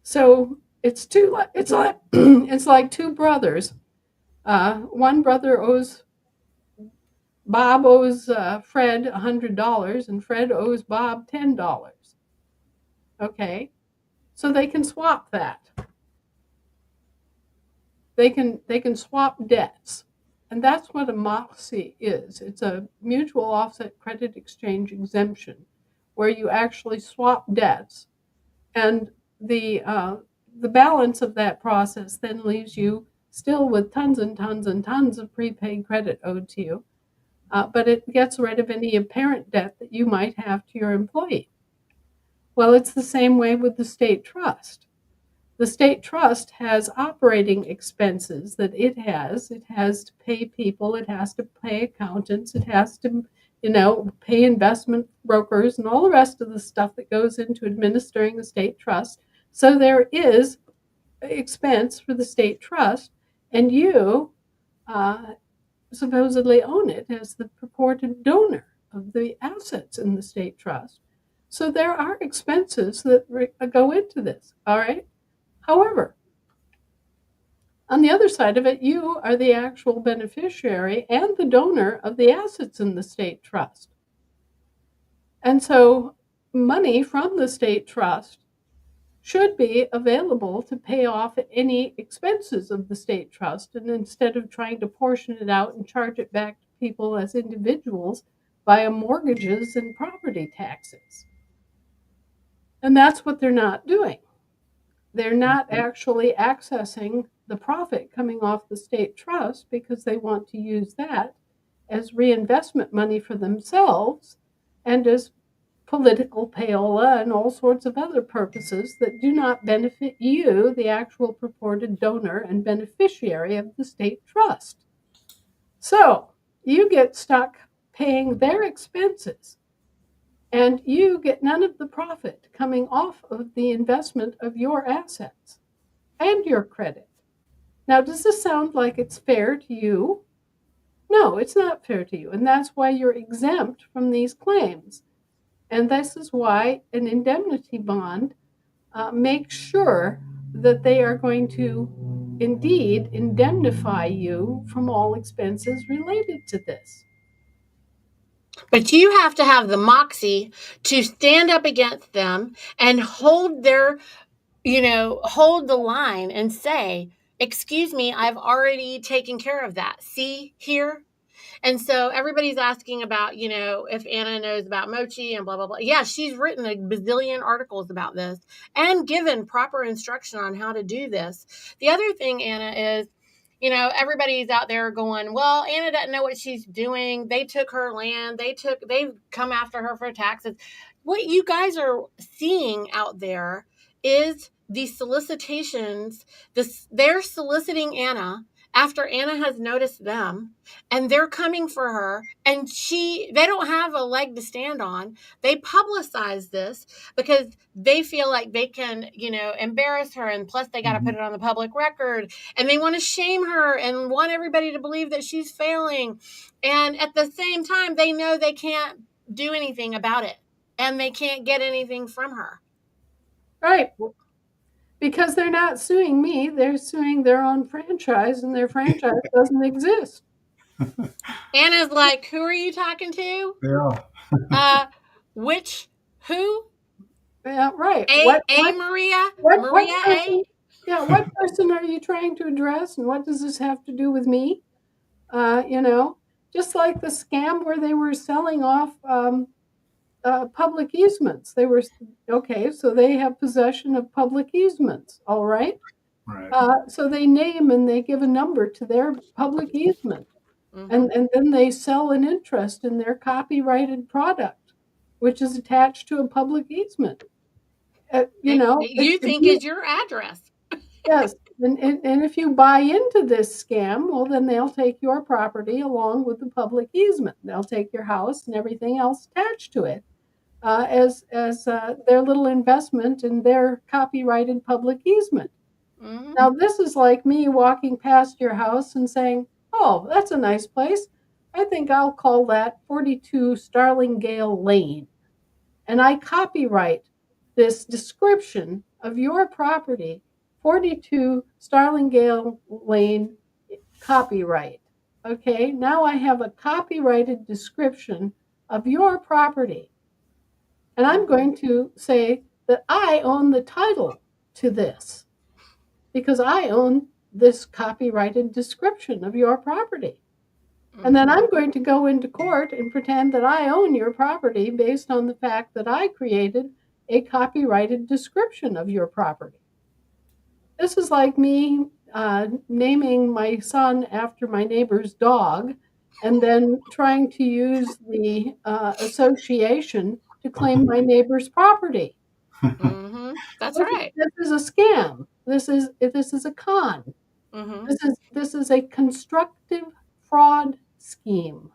So it's like it's like two brothers. One brother owes Bob owes Fred $100, and Fred owes Bob $10. Okay, so they can swap that. They can swap debts, and that's what a MOXIE is. It's a mutual offset credit exchange exemption, where you actually swap debts, and the balance of that process then leaves you still with tons and tons and tons of prepaid credit owed to you, but it gets rid of any apparent debt that you might have to your employee. Well, it's the same way with the state trust. The state trust has operating expenses that it has. It has to pay people, it has to pay accountants, it has to, pay investment brokers and all the rest of the stuff that goes into administering the state trust. So there is expense for the state trust, and you uh, supposedly own it as the purported donor of the assets in the state trust. So there are expenses that go into this, all right? However, on the other side of it, you are the actual beneficiary and the donor of the assets in the state trust. And so money from the state trust should be available to pay off any expenses of the state trust. And instead of trying to portion it out and charge it back to people as individuals via mortgages and property taxes. And that's what they're not doing. They're not actually accessing the profit coming off the state trust because they want to use that as reinvestment money for themselves and as political payola and all sorts of other purposes that do not benefit you, the actual purported donor and beneficiary of the state trust. So you get stuck paying their expenses, and you get none of the profit coming off of the investment of your assets and your credit. Now, does this sound like it's fair to you? No, it's not fair to you, and that's why you're exempt from these claims. And this is why an indemnity bond makes sure that they are going to indeed indemnify you from all expenses related to this. But you have to have the moxie to stand up against them and hold the line and say, excuse me, I've already taken care of that. See here? And so everybody's asking about, if Anna knows about mochi and blah, blah, blah. Yeah, she's written a bazillion articles about this and given proper instruction on how to do this. The other thing, Anna, is, everybody's out there going, well, Anna doesn't know what she's doing. They took her land. They've come after her for taxes. What you guys are seeing out there is these solicitations. They're soliciting Anna after Anna has noticed them, and they're coming for her, and they don't have a leg to stand on. They publicize this because they feel like they can, embarrass her, and plus they got to put Mhm. it on the public record, and they want to shame her and want everybody to believe that she's failing. And at the same time, they know they can't do anything about it, and they can't get anything from her. Right. Because they're not suing me, they're suing their own franchise, and their franchise doesn't exist. Anna's like, who are you talking to? Yeah. Which, who? Yeah, right. A Maria? What Maria A? person? Yeah, what person are you trying to address, and what does this have to do with me? You know, just like the scam where they were selling off public easements. They were okay, so they have possession of public easements. All right. Right. So they name and they give a number to their public easement, Mm-hmm. and then they sell an interest in their copyrighted product, which is attached to a public easement. You know, You think is your address. yes, and if you buy into this scam, well, then they'll take your property along with the public easement. They'll take your house and everything else attached to it as their little investment in their copyrighted public easement. Mm-hmm. Now, this is like me walking past your house and saying, "Oh, that's a nice place. I think I'll call that 42 Starlingale Lane." And I copyright this description of your property, 42 Starlingale Lane copyright. Okay, now I have a copyrighted description of your property. And I'm going to say that I own the title to this because I own this copyrighted description of your property. And then I'm going to go into court and pretend that I own your property based on the fact that I created a copyrighted description of your property. This is like me naming my son after my neighbor's dog and then trying to use the association to claim my neighbor's property. Mm-hmm. That's right. This is a scam. This is a con. Mm-hmm. This is a constructive fraud scheme,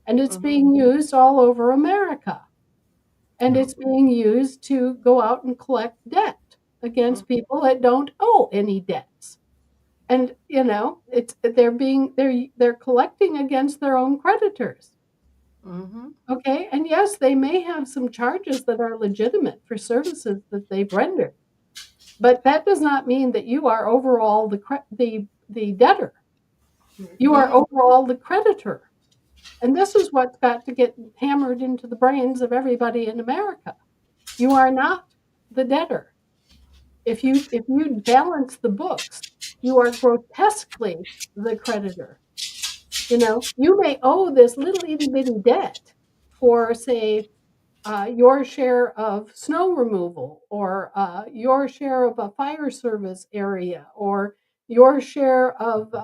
and it's Mm-hmm. being used all over America. And it's being used to go out and collect debt against people that don't owe any debts. And they're collecting against their own creditors. Mm-hmm. Okay, and yes, they may have some charges that are legitimate for services that they've rendered, but that does not mean that you are overall the debtor. You are overall the creditor. And this is what's got to get hammered into the brains of everybody in America. You are not the debtor. If you balance the books, you are grotesquely the creditor. You may owe this little itty bitty debt for, say, your share of snow removal, or your share of a fire service area, or your share of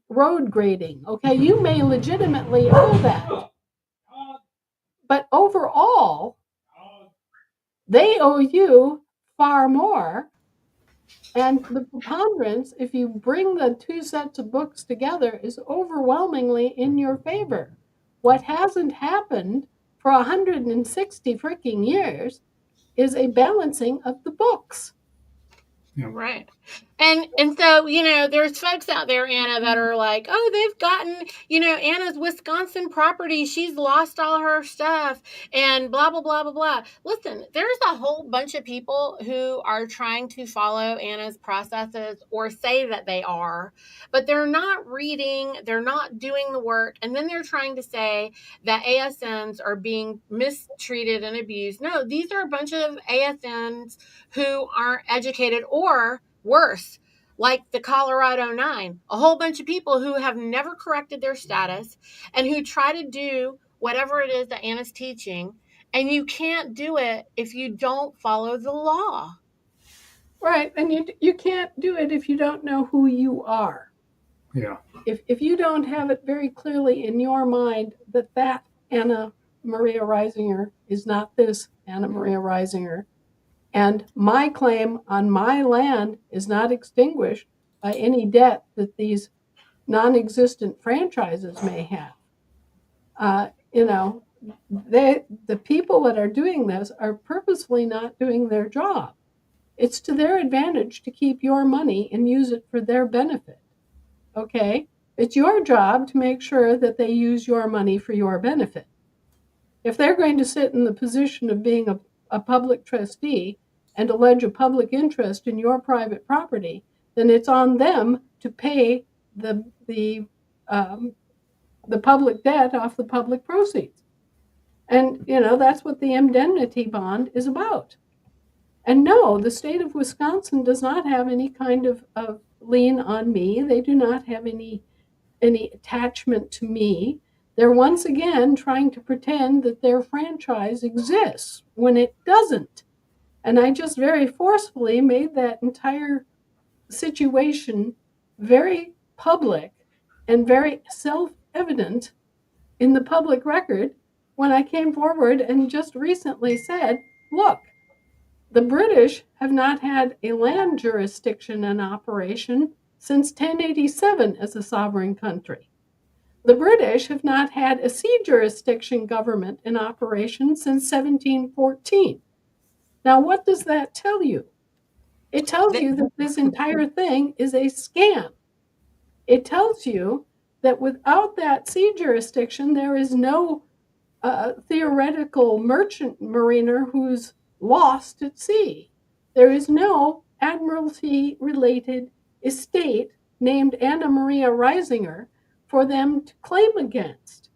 road grading. Okay, you may legitimately owe that. But overall, they owe you far more. And the preponderance, if you bring the two sets of books together, is overwhelmingly in your favor. What hasn't happened for 160 freaking years is a balancing of the books. Yeah. Right. And so, there's folks out there, Anna, that are like, oh, they've gotten, Anna's Wisconsin property. She's lost all her stuff and blah, blah, blah, blah, blah. Listen, there's a whole bunch of people who are trying to follow Anna's processes or say that they are, but they're not reading, they're not doing the work. And then they're trying to say that ASNs are being mistreated and abused. No, these are a bunch of ASNs who aren't educated, or worse, like the Colorado Nine, a whole bunch of people who have never corrected their status and who try to do whatever it is that Anna's teaching. And you can't do it if you don't follow the law. Right. And you can't do it if you don't know who you are. Yeah. If you don't have it very clearly in your mind that Anna Maria Reisinger is not this Anna Maria Reisinger, and my claim on my land is not extinguished by any debt that these non-existent franchises may have. You know, the people that are doing this are purposefully not doing their job. It's to their advantage to keep your money and use it for their benefit. Okay? It's your job to make sure that they use your money for your benefit. If they're going to sit in the position of being a public trustee and allege a public interest in your private property, then it's on them to pay um, the public debt off the public proceeds. And, that's what the indemnity bond is about. And no, the state of Wisconsin does not have any kind of lien on me. They do not have any attachment to me. They're once again trying to pretend that their franchise exists when it doesn't. And I just very forcefully made that entire situation very public and very self evident in the public record when I came forward and just recently said, look, the British have not had a land jurisdiction in operation since 1087 as a sovereign country. The British have not had a sea jurisdiction government in operation since 1714. Now, what does that tell you? It tells you that this entire thing is a scam. It tells you that without that sea jurisdiction, there is no theoretical merchant mariner who's lost at sea. There is no admiralty related estate named Anna Maria Reisinger for them to claim against.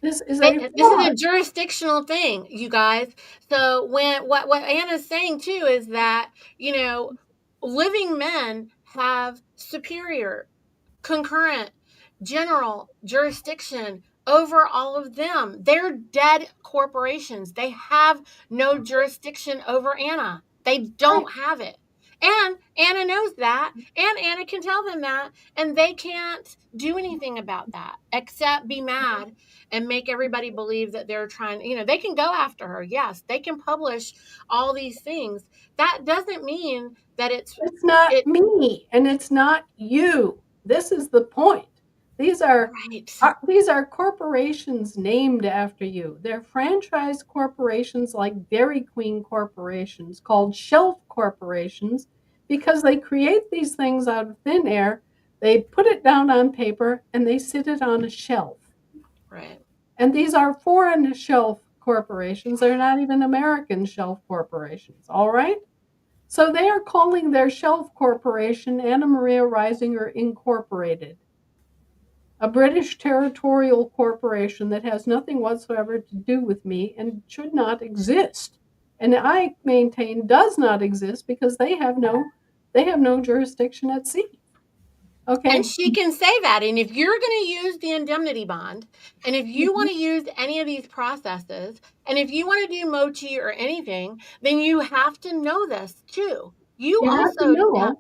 This is a This is a fraud. jurisdictional thing, you guys. So when what Anna's saying too is that, living men have superior, concurrent, general jurisdiction over all of them. They're dead corporations. They have no jurisdiction over Anna. They Right. don't have it. And Anna knows that, and Anna can tell them that, and they can't do anything about that except be mad and make everybody believe that they're trying, they can go after her. Yes, they can publish all these things. That doesn't mean that It's not it me and it's not you. This is the point. These are right. these are corporations named after you. They're franchise corporations like Dairy Queen corporations called shelf corporations because they create these things out of thin air. They put it down on paper and they sit it on a shelf. Right. And these are foreign shelf corporations. They're not even American shelf corporations. All right? So they are calling their shelf corporation Anna Maria Reisinger Incorporated, a British territorial corporation that has nothing whatsoever to do with me and should not exist. And I maintain does not exist because they have no jurisdiction at sea. And Okay? she can say that. And if you're going to use the indemnity bond, and if you Mhm. want to use any of these processes, and if you want to do mochi or anything, then you have to know this too. You You have to also, know that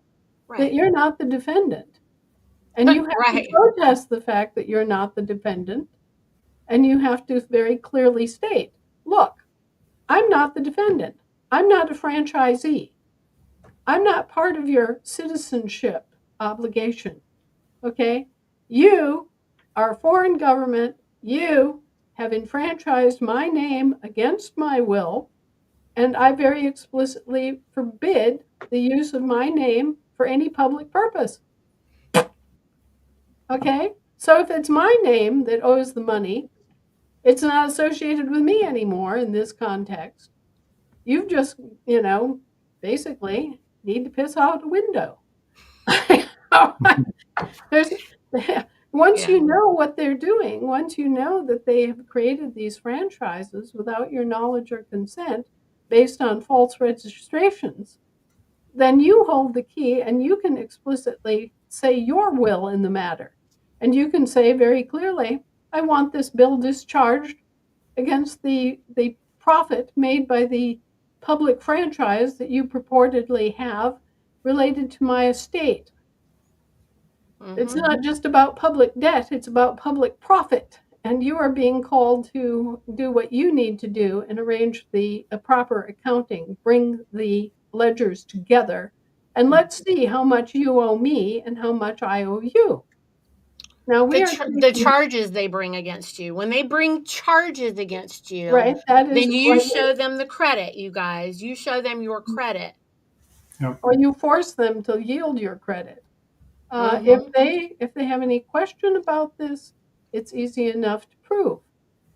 right, you're not the defendant. And you have to right. protest the fact that you're not the defendant. And you have to very clearly state, look, I'm not the defendant. I'm not a franchisee. I'm not part of your citizenship obligation. Okay? You are a foreign government. You have enfranchised my name against my will, and I very explicitly forbid the use of my name for any public purpose. Okay? So if it's my name that owes the money, it's not associated with me anymore in this context. You've just, basically need to piss out a window. There's once Yeah. you know what they're doing, once you know that they have created these franchises without your knowledge or consent based on false registrations, then you hold the key and you can explicitly say your will in the matter. And you can say very clearly, I want this bill discharged against the profit made by the public franchise that you purportedly have related to my estate. It's Mm-hmm. not just about public debt, it's about public profit. And you are being called to do what you need to do and arrange the proper accounting, bring the ledgers together, and let's see how much you owe me and how much I owe you. Now we are The taking, charges they bring against you. When they bring charges against you, right, that is then you what, show them the credit, you guys. You show them your credit. Yep. or you force them to yield your credit. Mm-hmm. If they have any question about this, it's easy enough to prove.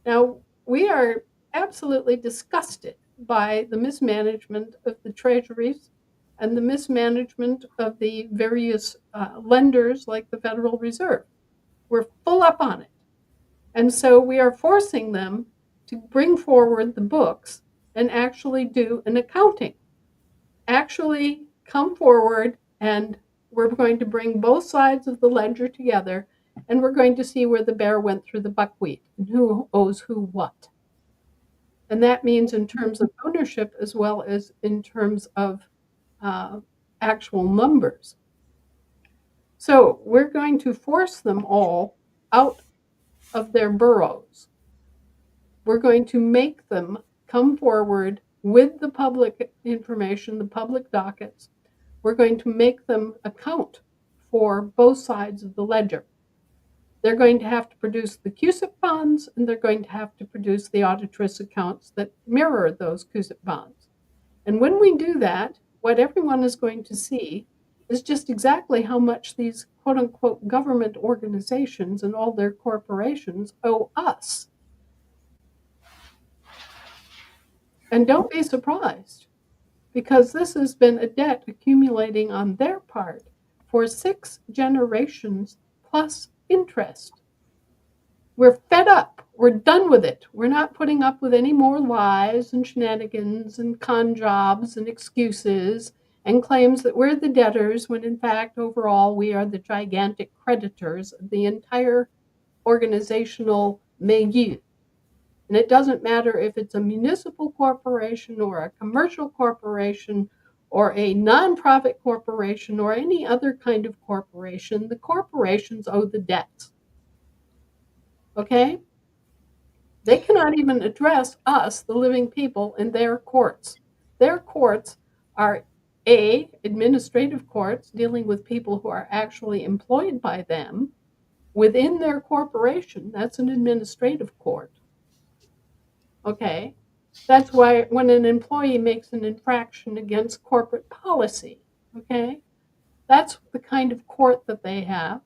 Now, we are absolutely disgusted by the mismanagement of the treasuries and the mismanagement of the various lenders like the Federal Reserve. We're full up on it. And so we are forcing them to bring forward the books and actually do an accounting. Actually come forward, and we're going to bring both sides of the ledger together, and we're going to see where the bear went through the buckwheat and who owes who what. And that means in terms of ownership as well as in terms of uh, actual numbers. So we're going to force them all out of their burrows. We're going to make them come forward with the public information, the public dockets. We're going to make them account for both sides of the ledger. They're going to have to produce the CUSIP bonds, and they're going to have to produce the auditress accounts that mirror those CUSIP bonds. And when we do that, what everyone is going to see is just exactly how much these quote unquote government organizations and all their corporations owe us. And don't be surprised, because this has been a debt accumulating on their part for 6 generations plus interest. We're fed up. We're done with it. We're not putting up with any more lies and shenanigans and con jobs and excuses and claims that we're the debtors when in fact overall we are the gigantic creditors of the entire organizational milieu. And it doesn't matter if it's a municipal corporation or a commercial corporation or a nonprofit corporation or any other kind of corporation, the corporations owe the debts. Okay? They cannot even address us, the living people, in their courts. Their courts are administrative courts dealing with people who are actually employed by them within their corporation. That's an administrative court. Okay? That's why when an employee makes an infraction against corporate policy, okay, that's the kind of court that they have.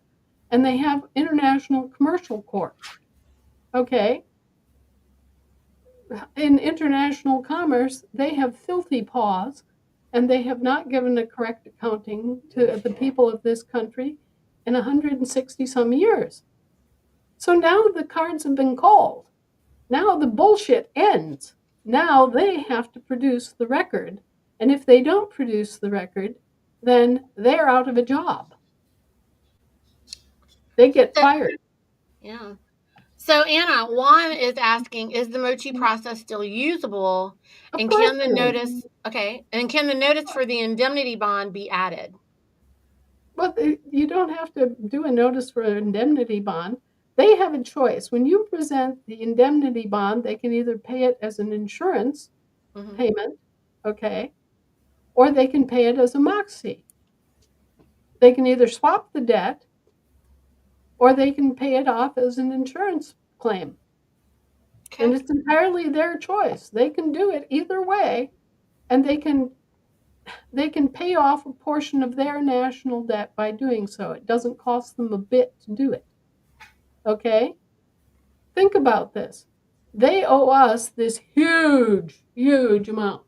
And they have international commercial courts, okay. In international commerce, they have filthy paws, and they have not given a correct accounting to the people of this country in 160 some years. So now the cards have been called. Now the bullshit ends. Now they have to produce the record. And if they don't produce the record, then they're out of a job. They get So, fired. yeah. So Anna, Juan is asking, is the mochi process still usable? Of And course can the it is. notice, okay, and can the notice for the indemnity bond be added? But you don't have to do a notice for an indemnity bond. They have a choice. When you present the indemnity bond, they can either pay it as an insurance Mm-hmm. payment, okay, or they can pay it as a moxie. They can either swap the debt or they can pay it off as an insurance claim. And Okay. it's entirely their choice. They can do it either way, and they can pay off a portion of their national debt by doing so. It doesn't cost them a bit to do it. Okay? Think about this. They owe us this huge, huge amount.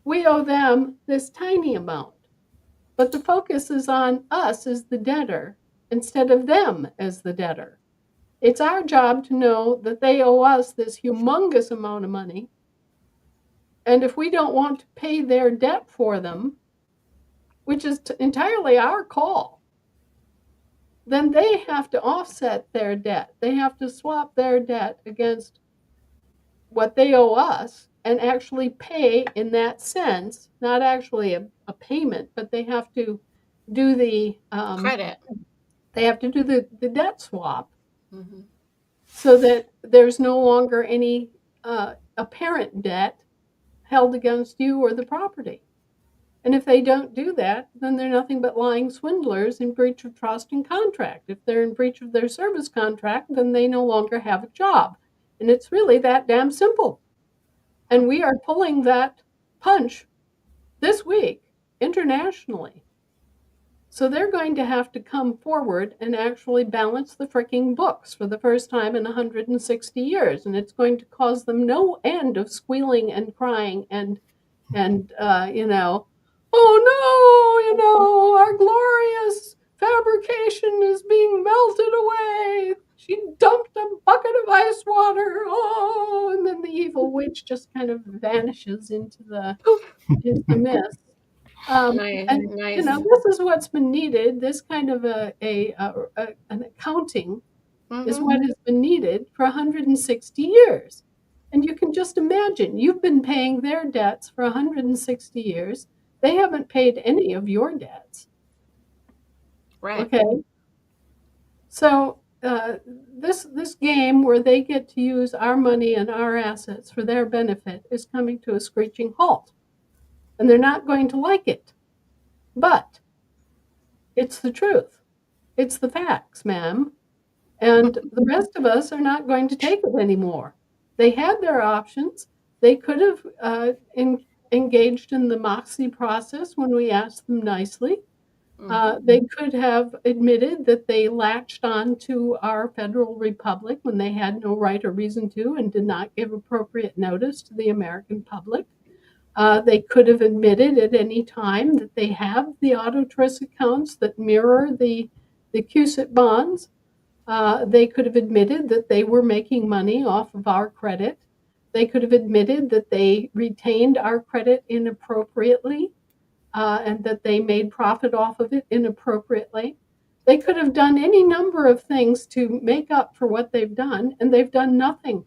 We owe them this tiny amount. But the focus is on us as the debtor instead of them as the debtor. It's our job to know that they owe us this humongous amount of money. And if we don't want to pay their debt for them, which is entirely our call, then they have to offset their debt. They have to swap their debt against what they owe us and actually pay in that sense, not actually a payment, but they have to do Credit. the debt swap Mm-hmm. so that there's no longer any apparent debt held against you or the property. And if they don't do that, then they're nothing but lying swindlers in breach of trust and contract. If they're in breach of their service contract, then they no longer have a job. And it's really that damn simple. And we are pulling that punch this week internationally. So they're going to have to come forward and actually balance the freaking books for the first time in 160 years. And it's going to cause them no end of squealing and crying and oh no, our glorious fabrication is being melted away. She dumped a bucket of ice water. Oh, and then the evil witch just kind of vanishes into the mist. Nice, And nice. this is what's been needed. This kind of an accounting is Mm-hmm. what has been needed for 160 years. And you can just imagine, you've been paying their debts for 160 years. They haven't paid any of your debts. Right. Okay. So this game where they get to use our money and our assets for their benefit is coming to a screeching halt. And they're not going to like it. But it's the truth. It's the facts, ma'am. And the rest of us are not going to take it anymore. They had their options. They could have engaged in the moxie process when we asked them nicely. They could have admitted that they latched on to our federal republic when they had no right or reason to and did not give appropriate notice to the American public. They could have admitted at any time that they have the auto trust accounts that mirror the CUSIP bonds. They could have admitted that they were making money off of our credit. They could have admitted that they retained our credit inappropriately and that they made profit off of it inappropriately. They could have done any number of things to make up for what they've done, and they've done nothing.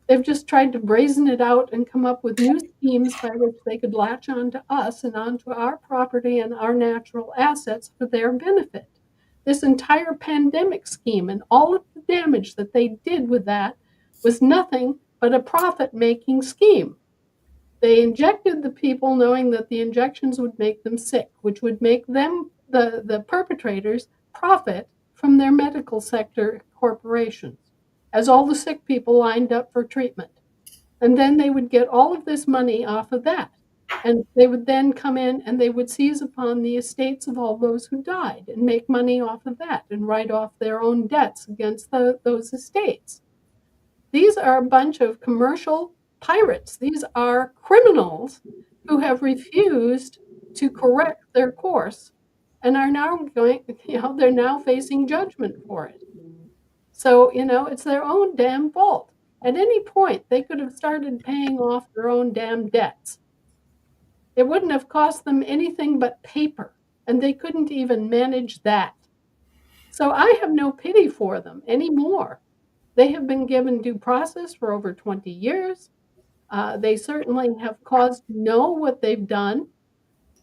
They've just tried to brazen it out and come up with new schemes by which they could latch onto us and onto our property and our natural assets for their benefit. This entire pandemic scheme and all of the damage that they did with that was nothing but a profit making scheme. They injected the people knowing that the injections would make them sick, which would make them, the perpetrators, profit from their medical sector corporations as all the sick people lined up for treatment. And then they would get all of this money off of that. And they would then come in and they would seize upon the estates of all those who died and make money off of that and write off their own debts against those estates. These are a bunch of commercial pirates. These are criminals who have refused to correct their course and are now they're now facing judgment for it. So, it's their own damn fault. At any point, they could have started paying off their own damn debts. It wouldn't have cost them anything but paper, and they couldn't even manage that. So I have no pity for them anymore. They have been given due process for over 20 years. They certainly have caused to know what they've done.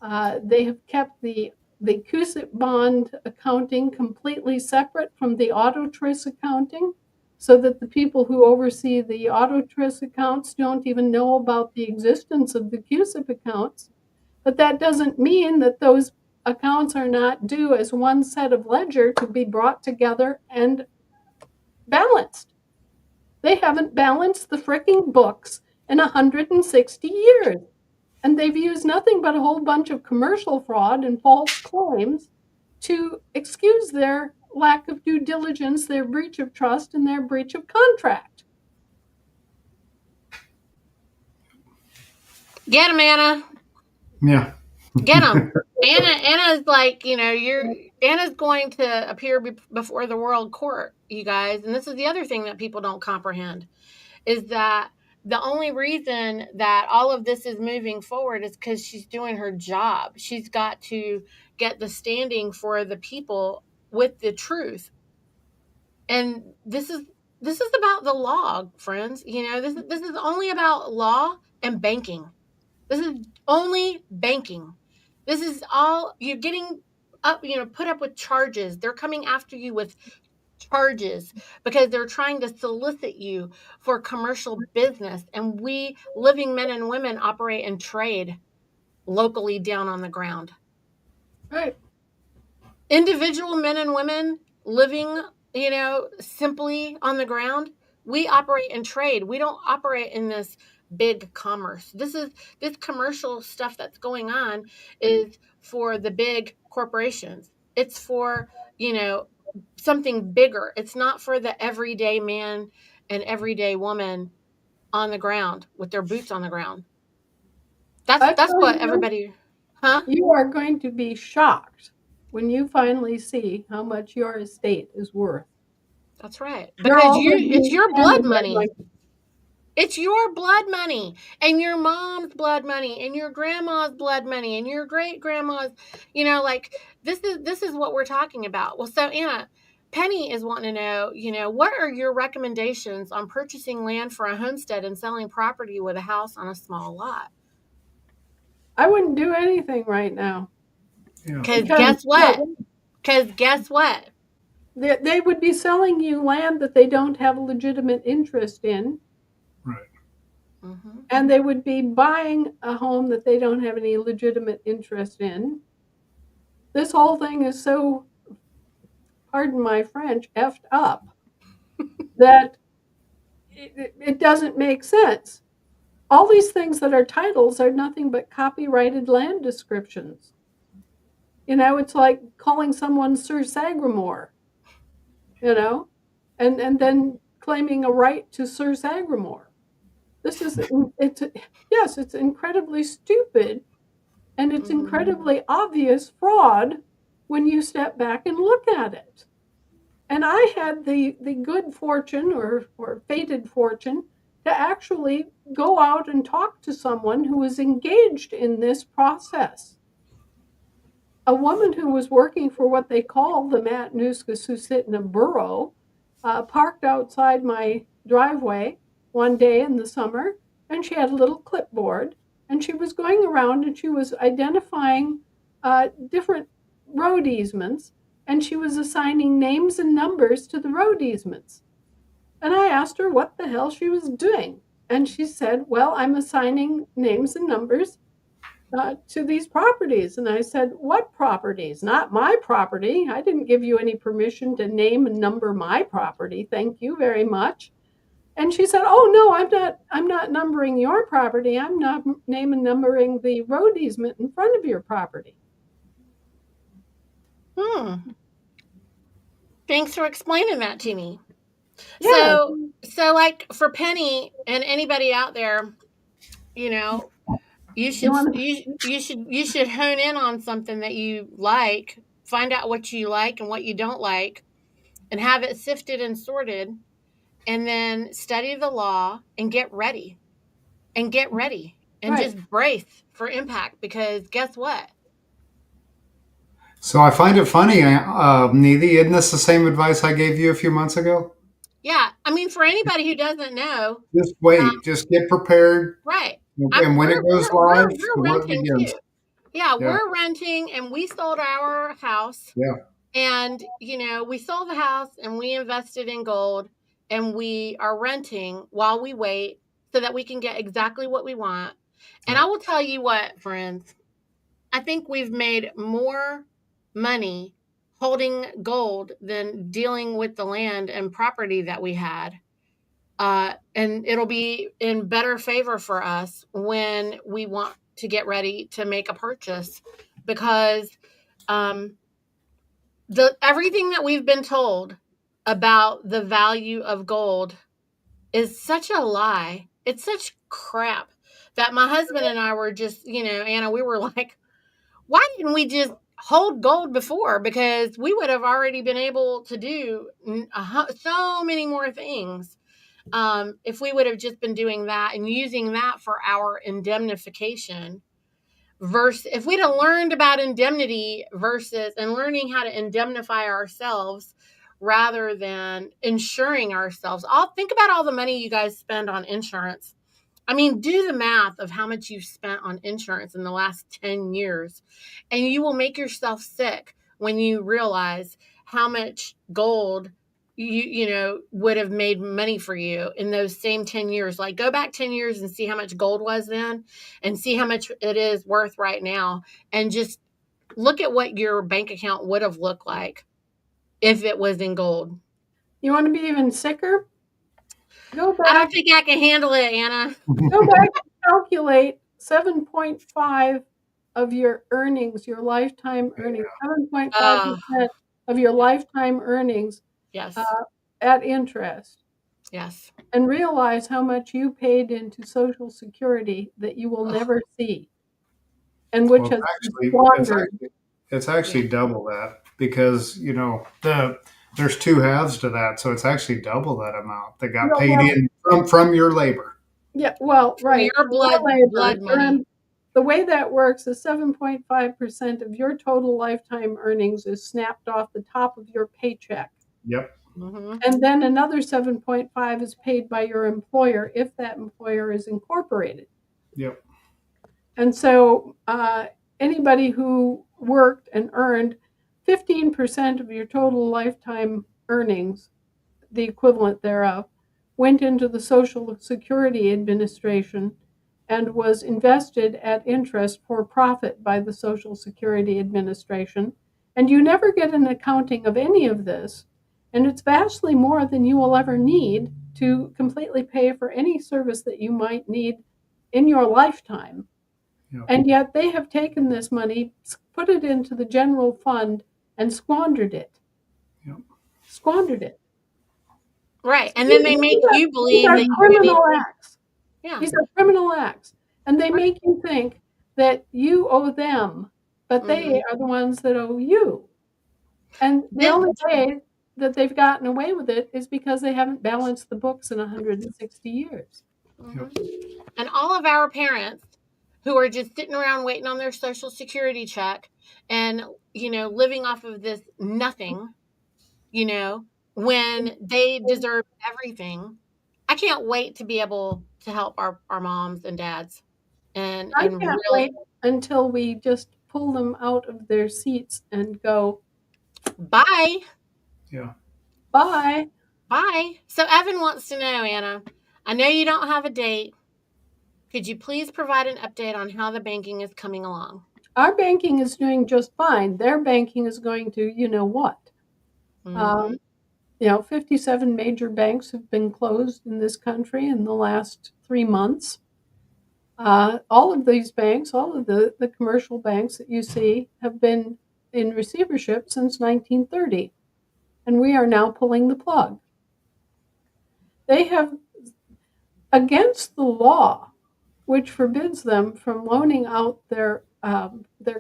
They have kept the CUSIP bond accounting completely separate from the auto tris accounting so that the people who oversee the auto tris accounts don't even know about the existence of the CUSIP accounts. But that doesn't mean that those accounts are not due as one set of ledger to be brought together and balanced. They haven't balanced the fricking books in 160 years. And they've used nothing but a whole bunch of commercial fraud and false claims to excuse their lack of due diligence, their breach of trust, and their breach of contract. Get him, Anna. Yeah. Get him. Anna's like, Anna's going to appear before the world court, you guys. And this is the other thing that people don't comprehend is that the only reason that all of this is moving forward is because she's doing her job. She's got to get the standing for the people with the truth. And this is about the law, friends. This is only about law and banking. This is only banking. This is all you're getting up, put up with charges. They're coming after you with charges because they're trying to solicit you for commercial business. And we living men and women operate in trade locally down on the ground. Right. Individual men and women living, simply on the ground, we operate in trade. We don't operate in this big commerce. This commercial stuff that's going on is for the big corporations. It's for, something bigger. It's not for the everyday man and everyday woman on the ground with their boots on the ground. That's I that's tell what you, everybody, huh? you are going to be shocked when you finally see how much your estate is worth. That's right. You're Because all going to it's be your blood standing there money. like, It's your blood money and your mom's blood money and your grandma's blood money and your great grandma's, like this is what we're talking about. Well, so Anna, Penny is wanting to know, what are your recommendations on purchasing land for a homestead and selling property with a house on a small lot? I wouldn't do anything right now Yeah. Because because guess what? Because guess what? they would be selling you land that they don't have a legitimate interest in, Right. Mm-hmm. and they would be buying a home that they don't have any legitimate interest in. This whole thing is so, pardon my French, effed up that it doesn't make sense. All these things that are titles are nothing but copyrighted land descriptions. It's like calling someone Sir Sagramore, you know, and then claiming a right to Sir Sagramore. This is it's yes, it's incredibly stupid, and it's Mm-hmm. incredibly obvious fraud when you step back and look at it. And I had the good fortune or fated fortune to actually go out and talk to someone who was engaged in this process. A woman who was working for what they call the Matanuskas who sit in a burrow parked outside my driveway one day in the summer, and she had a little clipboard, and she was going around and she was identifying different road easements, and she was assigning names and numbers to the road easements. And I asked her what the hell she was doing. And she said, well, I'm assigning names and numbers to these properties. And I said, what properties? Not my property. I didn't give you any permission to name and number my property. Thank you very much. And she said, oh no, I'm not numbering your property. I'm not name and numbering the road easement in front of your property. Thanks for explaining that to me. Yeah. So like for Penny and anybody out there, you know, you You should want to you should hone in on something that you like, find out what you like and what you don't like, and have it sifted and sorted, and then study the law and get ready and right. just brace for impact because guess what? So I find it funny, Niti. Isn't this the same advice I gave you a few months ago? Yeah, I mean for anybody who doesn't know, Just wait. Just get prepared. right? I'm And when it we're goes we're live, we're we're the work renting begins. too. Yeah, Yeah. we're renting and we sold our house. Yeah. And, we sold the house and we invested in gold and we are renting while we wait so that we can get exactly what we want. And I Right. will tell you what, friends, I think we've made more money holding gold than dealing with the land and property that we had. And it'll be in better favor for us when we want to get ready to make a purchase because um, the everything that we've been told about the value of gold is such a lie. It's such crap that my husband and I were just, Anna, we were like, why didn't we just hold gold before? Because we would have already been able to do so many more things. if we would have just been doing that and using that for our indemnification, versus if we'd have learned about indemnity versus and learning how to indemnify ourselves rather than insuring ourselves. I'll think about all the money you guys spend on insurance. I mean, do the math of how much you've spent on insurance in the last 10 years, and you will make yourself sick when you realize how much gold would have made money for you in those same 10 years. Like, go back 10 years and see how much gold was then and see how much it is worth right now, and just look at what your bank account would have looked like if it was in gold. You want to be even sicker? Go I back don't think I can handle it, Anna. Go back and calculate 7.5 of your earnings, your lifetime earnings, 7.5% of your lifetime earnings Yes. At interest, Yes. and realize how much you paid into Social Security that you will never see, and which has been squandered. It's actually double that, because there's two halves to that, so it's actually double that amount that got paid in from your labor. Yeah, well, right. Your blood money. The way that works is 7.5% of your total lifetime earnings is snapped off the top of your paycheck. Yep. Mm-hmm. And then another 7.5 is paid by your employer if that employer is incorporated. Yep. And so anybody who worked and earned 15% of your total lifetime earnings, the equivalent thereof, went into the Social Security Administration and was invested at interest for profit by the Social Security Administration. And you never get an accounting of any of this. And it's vastly more than you will ever need to completely pay for any service that you might need in your lifetime. Yep. And yet they have taken this money, put it into the general fund, and squandered it. Yep. Squandered it. Right. And then they make you believe that you're criminal acts. Yeah. These are criminal acts. And they make you think that you owe them, but they are the ones that owe you. And the only way that they've gotten away with it is because they haven't balanced the books in 160 years. Mm-hmm. And all of our parents who are just sitting around waiting on their Social Security check and, living off of this nothing, when they deserve everything. I can't wait to be able to help our moms and dads. And I can't wait until we just pull them out of their seats and go, bye. Yeah. Bye. Bye. So Evan wants to know, Anna, I know you don't have a date. Could you please provide an update on how the banking is coming along? Our banking is doing just fine. Their banking is going to, you know what? Mm-hmm. 57 major banks have been closed in this country in the last 3 months. All of these banks, all of the commercial banks that you see, have been in receivership since 1930, and we are now pulling the plug. They have, against the law, which forbids them from loaning out their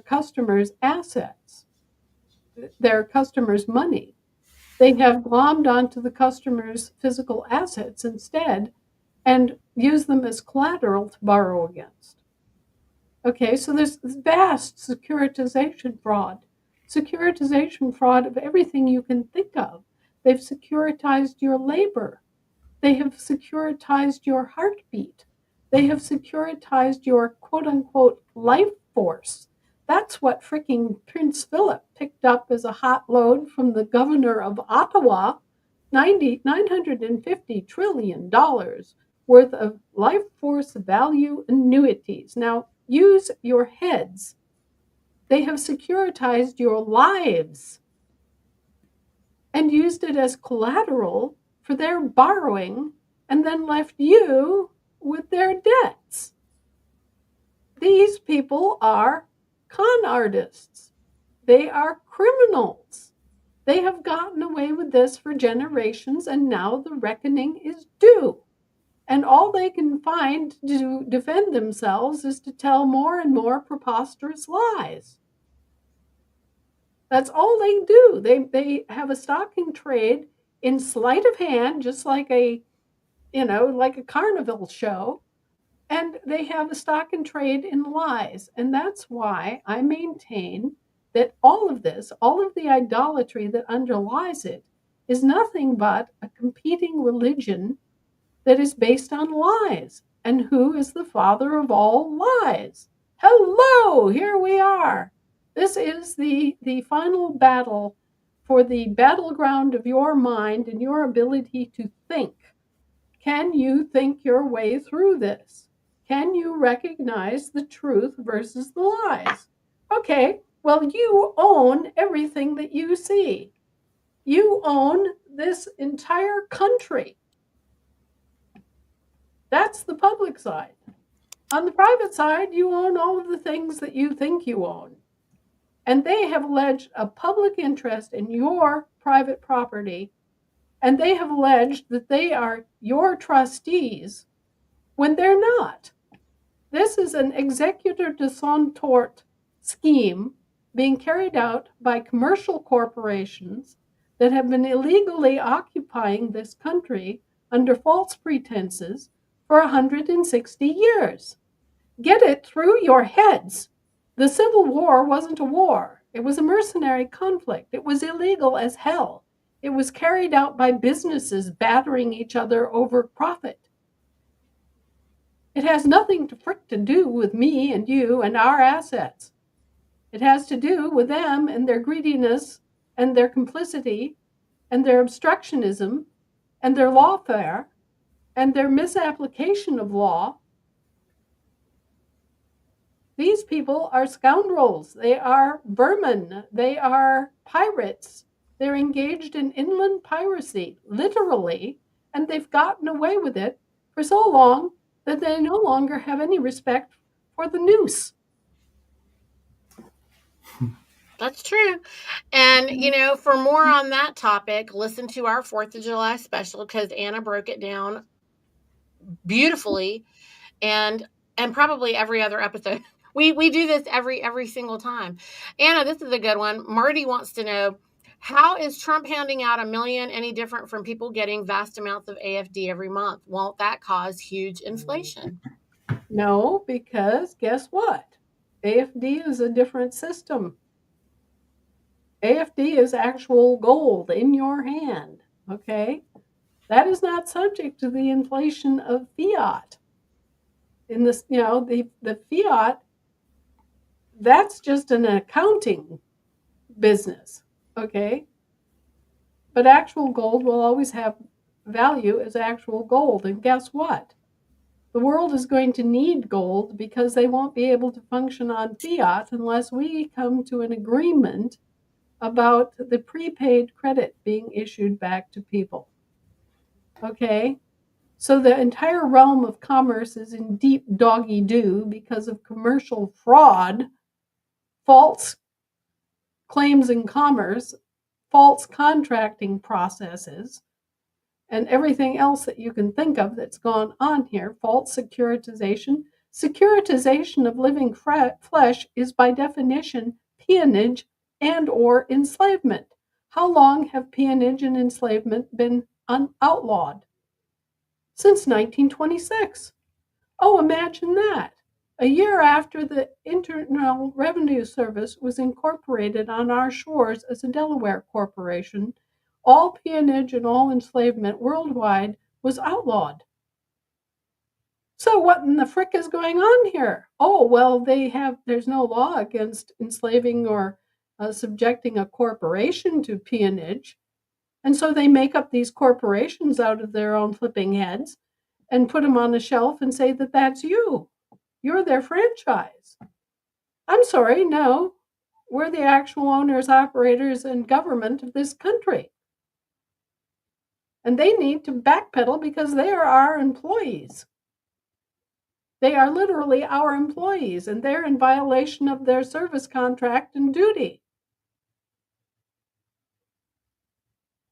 customers' assets, their customers' money. They have glommed onto the customer's physical assets instead and use them as collateral to borrow against. Okay, so there's vast securitization fraud of everything you can think of. They've securitized your labor. They have securitized your heartbeat. They have securitized your quote-unquote life force. That's what freaking Prince Philip picked up as a hot load from the governor of Ottawa, $950 trillion worth of life force value annuities. Now, use your heads. They have securitized your lives and used it as collateral for their borrowing, and then left you with their debts. These people are con artists. They are criminals. They have gotten away with this for generations, and now the reckoning is due. And all they can find to defend themselves is to tell more and more preposterous lies. That's all they do. They have a stock in trade in sleight of hand, just like a like a carnival show, and they have a stock and trade in lies. And that's why I maintain that all of this, all of the idolatry that underlies it, is nothing but a competing religion that is based on lies. And who is the father of all lies? Hello, here we are. This is the final battle for the battleground of your mind and your ability to think. Can you think your way through this? Can you recognize the truth versus the lies? Okay, well, you own everything that you see. You own this entire country. That's the public side. On the private side, you own all of the things that you think you own. And they have alleged a public interest in your private property, and they have alleged that they are your trustees when they're not. This is an executor de son tort scheme being carried out by commercial corporations that have been illegally occupying this country under false pretenses for 160 years. Get it through your heads. The Civil War wasn't a war. It was a mercenary conflict. It was illegal as hell. It was carried out by businesses battering each other over profit. It has nothing to do with me and you and our assets. It has to do with them and their greediness and their complicity and their obstructionism and their lawfare and their misapplication of law. These people are scoundrels. They are vermin. They are pirates. They're engaged in inland piracy, literally, and they've gotten away with it for so long that they no longer have any respect for the noose. That's true. And, for more on that topic, listen to our 4th of July special because Anna broke it down beautifully, and probably every other episode. We do this every single time. Anna, this is a good one. Marty wants to know, how is Trump handing out $1 million any different from people getting vast amounts of AFD every month? Won't that cause huge inflation? No, because guess what? AFD is a different system. AFD is actual gold in your hand, okay? That is not subject to the inflation of fiat. In this, the fiat, that's just an accounting business, okay? But actual gold will always have value as actual gold. And guess what? The world is going to need gold because they won't be able to function on fiat unless we come to an agreement about the prepaid credit being issued back to people. Okay? So the entire realm of commerce is in deep doggy-doo because of commercial fraud, false claims in commerce, false contracting processes, and everything else that you can think of that's gone on here, false securitization. Securitization of living flesh is by definition peonage and or enslavement. How long have peonage and enslavement been outlawed? Since 1926. Oh, imagine that. A year after the Internal Revenue Service was incorporated on our shores as a Delaware corporation, all peonage and all enslavement worldwide was outlawed. So what in the frick is going on here? Oh, well, there's no law against enslaving or subjecting a corporation to peonage. And so they make up these corporations out of their own flipping heads and put them on a shelf and say that that's you. You're their franchise. I'm sorry, no. We're the actual owners, operators, and government of this country. And they need to backpedal because they are our employees. They are literally our employees, and they're in violation of their service contract and duty.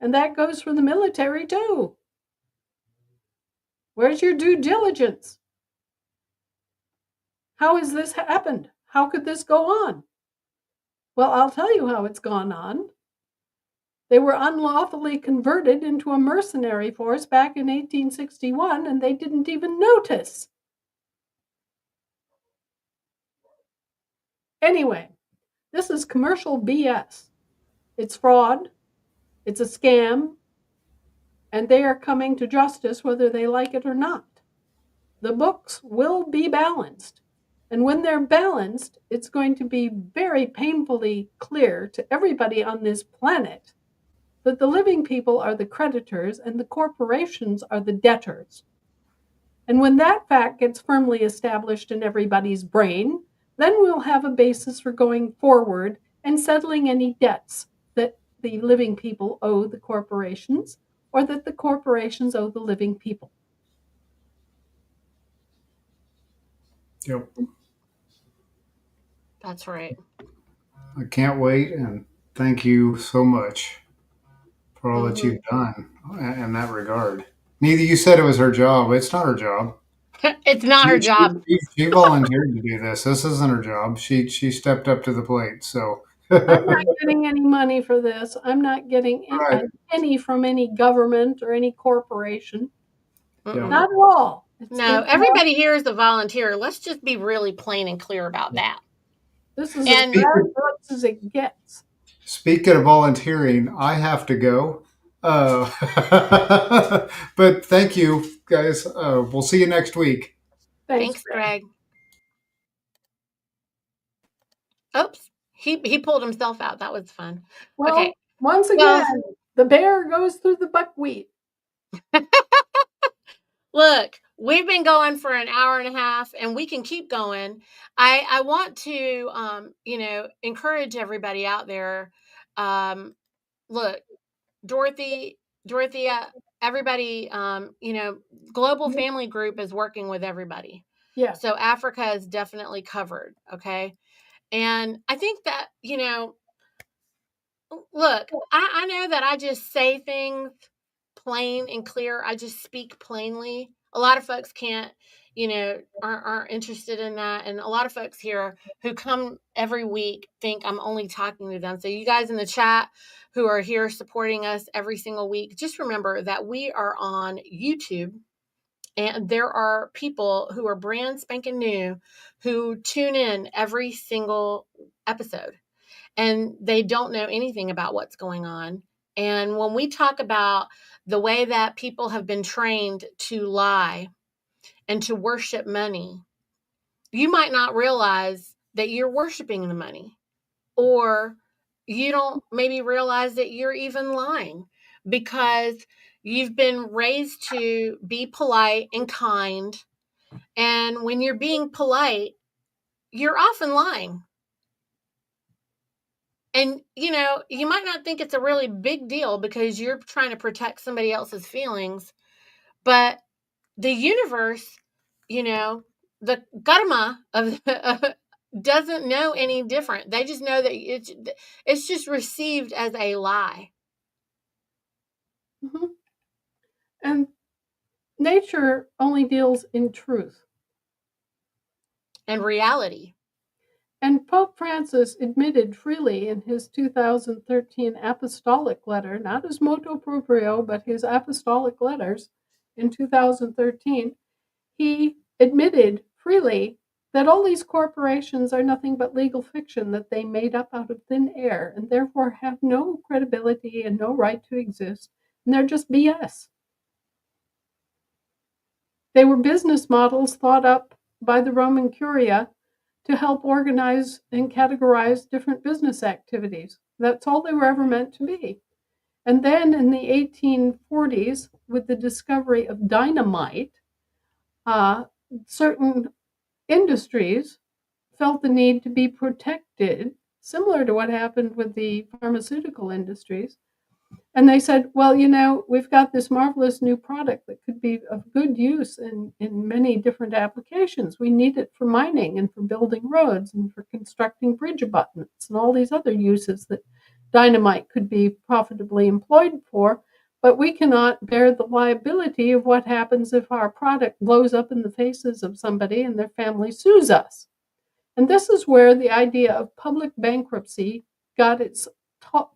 And that goes for the military, too. Where's your due diligence? How has this happened? How could this go on? Well, I'll tell you how it's gone on. They were unlawfully converted into a mercenary force back in 1861, and they didn't even notice. Anyway, this is commercial BS. It's fraud. It's a scam. And they are coming to justice whether they like it or not. The books will be balanced. And when they're balanced, it's going to be very painfully clear to everybody on this planet that the living people are the creditors and the corporations are the debtors. And when that fact gets firmly established in everybody's brain, then we'll have a basis for going forward and settling any debts that the living people owe the corporations or that the corporations owe the living people. Yep. That's right. I can't wait, and thank you so much for all that you've done in that regard. Neither you said it was her job. It's not her job. It's not her job. She volunteered to do this. This isn't her job. She stepped up to the plate. So I'm not getting any money for this. I'm not getting a right. penny from any government or any corporation. Yeah. Not at all. No, everybody here is a volunteer. Let's just be really plain and clear about that. This is as grassroots as it gets. Speaking of volunteering, I have to go. But thank you, guys. We'll see you next week. Thanks, Greg. Oops, he pulled himself out. That was fun. Well, okay. Once again, the bear goes through the buckwheat. Look, we've been going for an hour and a half, and we can keep going. I want to, encourage everybody out there. Look, Dorothea, everybody, Global Family Group is working with everybody. Yeah. So Africa is definitely covered. Okay. And I think that, look, I know that I just say things plain and clear. I just speak plainly. A lot of folks can't, aren't interested in that. And a lot of folks here who come every week think I'm only talking to them. So you guys in the chat who are here supporting us every single week, just remember that we are on YouTube. And there are people who are brand spanking new who tune in every single episode, and they don't know anything about what's going on. And when we talk about the way that people have been trained to lie and to worship money, you might not realize that you're worshiping the money, or you don't maybe realize that you're even lying because you've been raised to be polite and kind. And when you're being polite, you're often lying. And, you might not think it's a really big deal because you're trying to protect somebody else's feelings, but the universe, the karma of doesn't know any different. They just know that it's just received as a lie. Mm-hmm. And nature only deals in truth and reality. And Pope Francis admitted freely in his 2013 apostolic letter, not his motu proprio, but his apostolic letters in 2013, he admitted freely that all these corporations are nothing but legal fiction that they made up out of thin air and therefore have no credibility and no right to exist, and they're just BS. They were business models thought up by the Roman Curia to help organize and categorize different business activities. That's all they were ever meant to be. And then in the 1840s, with the discovery of dynamite, certain industries felt the need to be protected, similar to what happened with the pharmaceutical industries. And they said, well, we've got this marvelous new product that could be of good use in many different applications. We need it for mining and for building roads and for constructing bridge abutments and all these other uses that dynamite could be profitably employed for. But we cannot bear the liability of what happens if our product blows up in the faces of somebody and their family sues us. And this is where the idea of public bankruptcy got its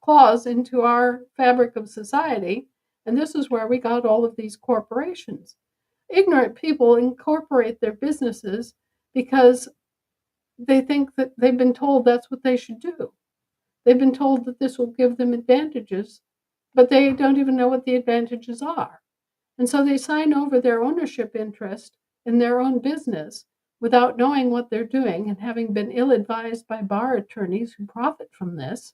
claws into our fabric of society, and this is where we got all of these corporations. Ignorant people incorporate their businesses because they think that they've been told that's what they should do. They've been told that this will give them advantages, but they don't even know what the advantages are. And so they sign over their ownership interest in their own business without knowing what they're doing and having been ill-advised by bar attorneys who profit from this.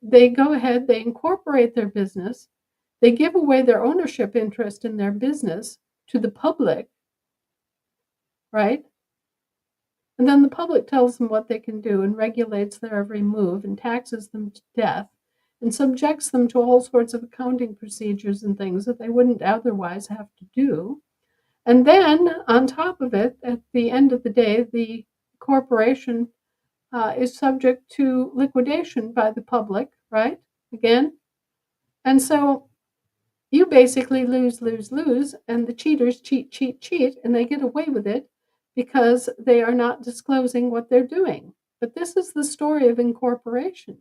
They go ahead, they incorporate their business, they give away their ownership interest in their business to the public, right? And then the public tells them what they can do and regulates their every move and taxes them to death and subjects them to all sorts of accounting procedures and things that they wouldn't otherwise have to do. And then on top of it, at the end of the day, the corporation is subject to liquidation by the public, right? Again. And so you basically lose, lose, lose, and the cheaters cheat, cheat, cheat, and they get away with it because they are not disclosing what they're doing. But this is the story of incorporation.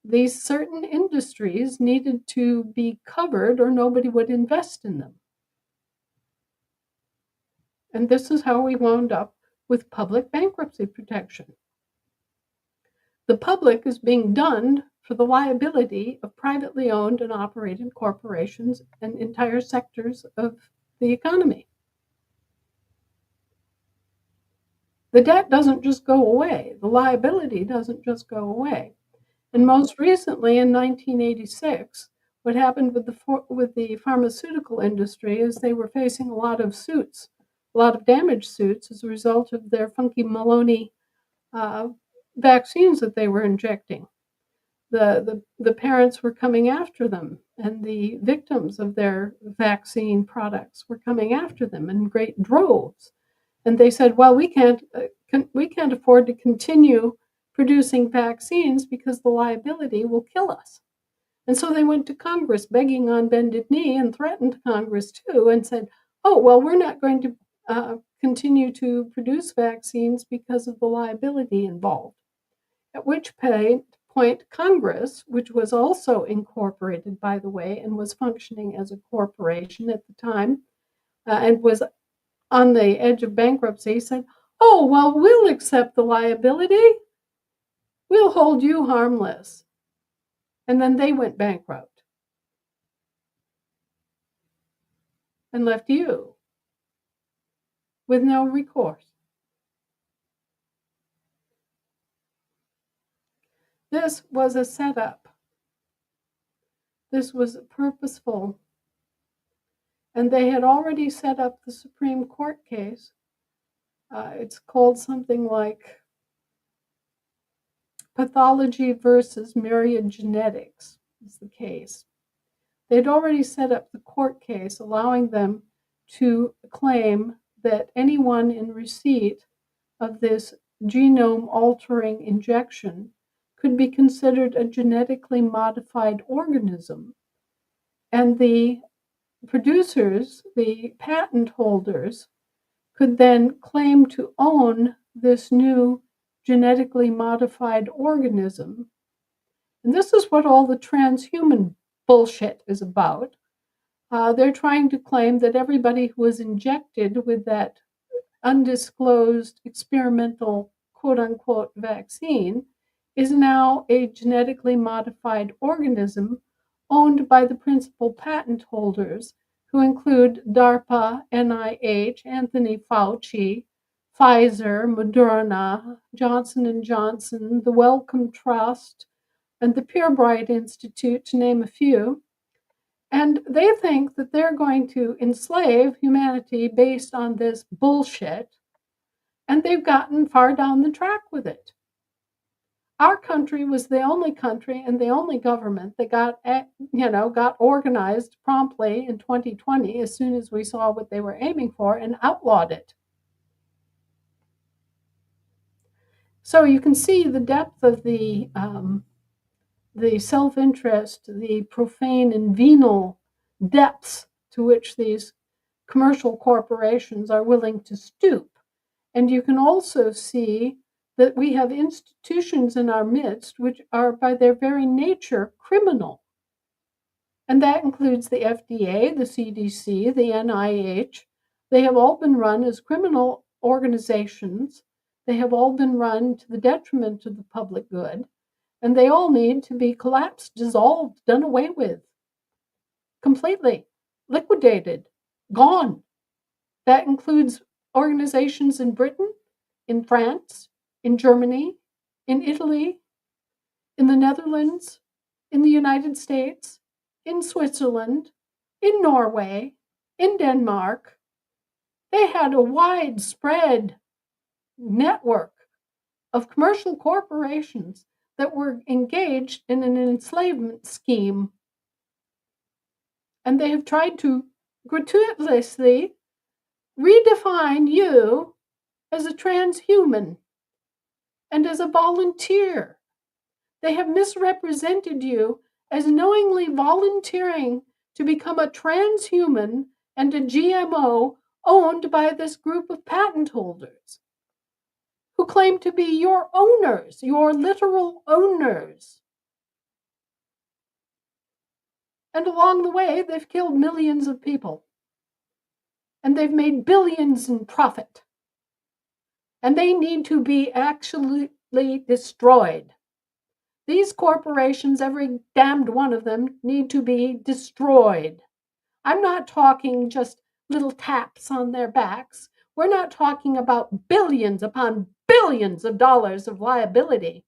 These certain industries needed to be covered or nobody would invest in them. And this is how we wound up with public bankruptcy protection. The public is being dunned for the liability of privately owned and operated corporations and entire sectors of the economy. The debt doesn't just go away. The liability doesn't just go away. And most recently, in 1986, what happened with the pharmaceutical industry is they were facing a lot of suits, a lot of damage suits as a result of their funky Maloney vaccines that they were injecting. The parents were coming after them, and the victims of their vaccine products were coming after them in great droves. And they said, well, we can't afford to continue producing vaccines because the liability will kill us. And so they went to Congress begging on bended knee and threatened Congress too and said, oh, well, we're not going to continue to produce vaccines because of the liability involved. At which point Congress, which was also incorporated, by the way, and was functioning as a corporation at the time, and was on the edge of bankruptcy, said, oh, well, we'll accept the liability. We'll hold you harmless. And then they went bankrupt and left you with no recourse. This was a setup. This was purposeful. And they had already set up the Supreme Court case. It's called something like Pathology versus Myriad Genetics is the case. They'd already set up the court case allowing them to claim that anyone in receipt of this genome-altering injection could be considered a genetically modified organism. And the producers, the patent holders, could then claim to own this new genetically modified organism. And this is what all the transhuman bullshit is about. They're trying to claim that everybody who was injected with that undisclosed experimental quote-unquote vaccine is now a genetically modified organism owned by the principal patent holders, who include DARPA, NIH, Anthony Fauci, Pfizer, Moderna, Johnson & Johnson, the Wellcome Trust, and the Purebright Institute, to name a few. And they think that they're going to enslave humanity based on this bullshit, and they've gotten far down the track with it. Our country was the only country and the only government that got organized promptly in 2020 as soon as we saw what they were aiming for and outlawed it. So you can see the depth of the self-interest, the profane and venal depths to which these commercial corporations are willing to stoop. And you can also see that we have institutions in our midst which are by their very nature criminal. And that includes the FDA, the CDC, the NIH. They have all been run as criminal organizations. They have all been run to the detriment of the public good. And they all need to be collapsed, dissolved, done away with, completely, liquidated, gone. That includes organizations in Britain, in France, in Germany, in Italy, in the Netherlands, in the United States, in Switzerland, in Norway, in Denmark. They had a widespread network of commercial corporations that were engaged in an enslavement scheme. And they have tried to gratuitously redefine you as a transhuman and as a volunteer. They have misrepresented you as knowingly volunteering to become a transhuman and a GMO owned by this group of patent holders who claim to be your owners, your literal owners. And along the way, they've killed millions of people. And they've made billions in profit. And they need to be absolutely destroyed. These corporations, every damned one of them, need to be destroyed. I'm not talking just little taps on their backs. We're not talking about billions upon billions of dollars of liability.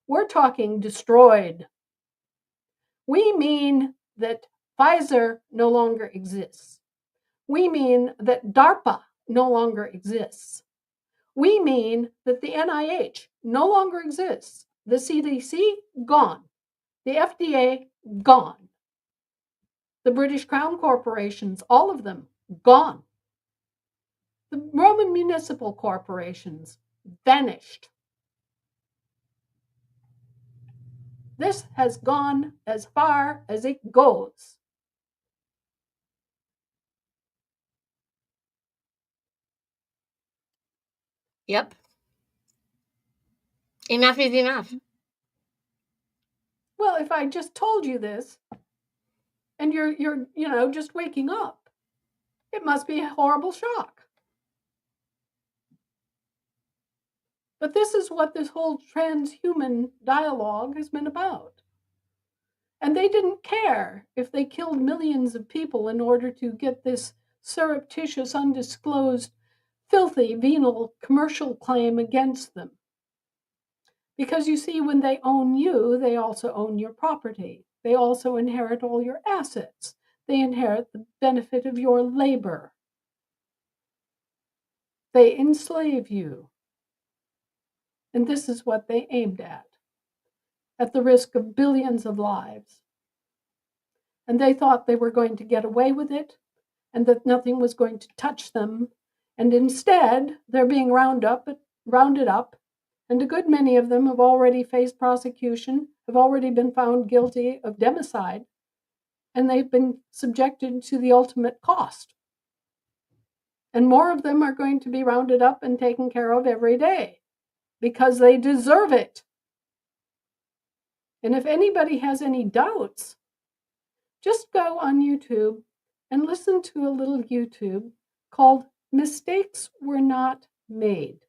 We're talking destroyed. We mean that Pfizer no longer exists. We mean that DARPA no longer exists. We mean that the NIH no longer exists. The CDC, gone. The FDA, gone. The British Crown corporations, all of them, gone. The Roman municipal corporations, vanished. This has gone as far as it goes. Yep. Enough is enough. Well, if I just told you this and you're just waking up, it must be a horrible shock. But this is what this whole transhuman dialogue has been about. And they didn't care if they killed millions of people in order to get this surreptitious, undisclosed, filthy, venal commercial claim against them. Because you see, when they own you, they also own your property. They also inherit all your assets. They inherit the benefit of your labor. They enslave you. And this is what they aimed at the risk of billions of lives. And they thought they were going to get away with it and that nothing was going to touch them. And instead, they're being rounded up, and a good many of them have already faced prosecution, have already been found guilty of democide, and they've been subjected to the ultimate cost. And more of them are going to be rounded up and taken care of every day because they deserve it. And if anybody has any doubts, just go on YouTube and listen to a little YouTube called Mistakes Were Not Made.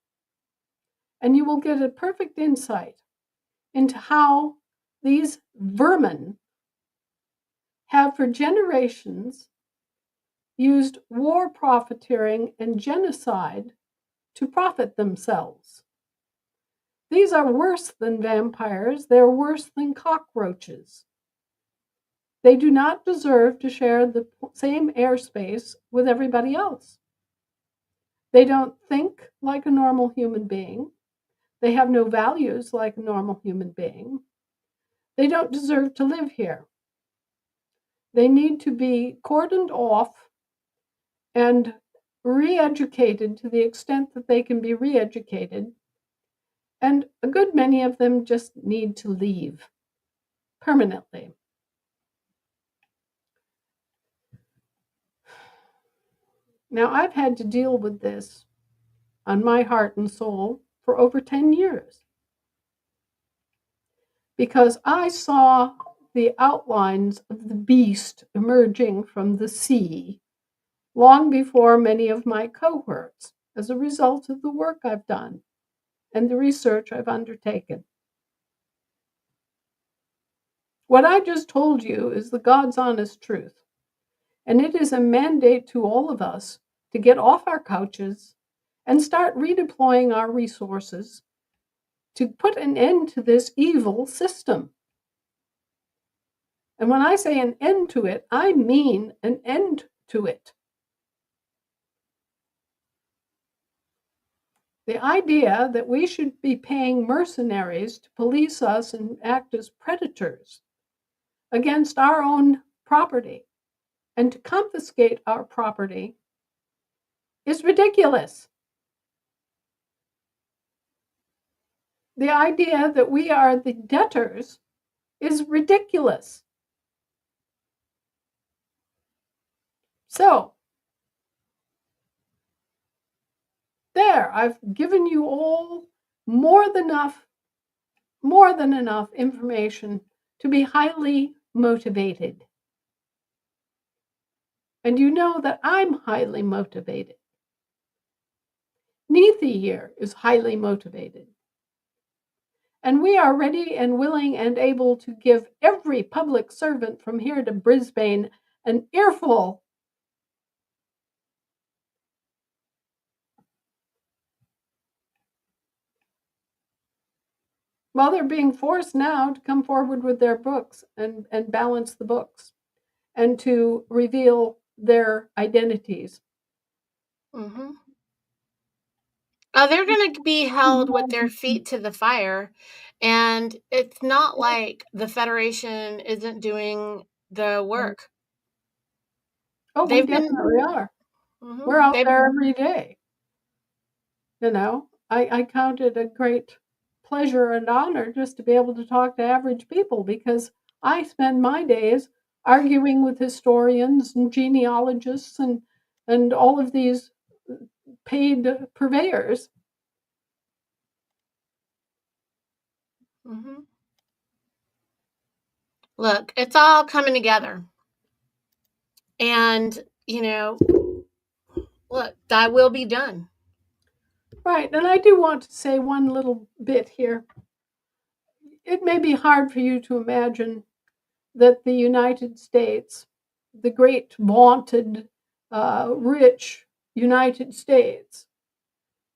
And you will get a perfect insight into how these vermin have for generations used war profiteering and genocide to profit themselves. These are worse than vampires. They're worse than cockroaches. They do not deserve to share the same airspace with everybody else. They don't think like a normal human being. They have no values like a normal human being. They don't deserve to live here. They need to be cordoned off and re-educated to the extent that they can be re-educated. And a good many of them just need to leave permanently. Now, I've had to deal with this on my heart and soul for over 10 years because I saw the outlines of the beast emerging from the sea long before many of my cohorts as a result of the work I've done and the research I've undertaken. What I just told you is the God's honest truth, and it is a mandate to all of us to get off our couches and start redeploying our resources to put an end to this evil system. And when I say an end to it, I mean an end to it. The idea that we should be paying mercenaries to police us and act as predators against our own property and to confiscate our property is ridiculous. The idea that we are the debtors is ridiculous. So, there, I've given you all more than enough information to be highly motivated. And you know that I'm highly motivated. Niti here is highly motivated. And we are ready and willing and able to give every public servant from here to Brisbane an earful. Well, they're being forced now to come forward with their books and balance the books and to reveal their identities. Mm-hmm. Oh, they're going to be held with their feet to the fire. And it's not like the Federation isn't doing the work. Oh, we definitely are. Mm-hmm. We're out there every day. You know, I count it a great pleasure and honor just to be able to talk to average people because I spend my days arguing with historians and genealogists and all of these paid purveyors. Mm-hmm. Look, it's all coming together. And, look, thy will be done. Right, and I do want to say one little bit here. It may be hard for you to imagine that the United States, the great vaunted, rich United States,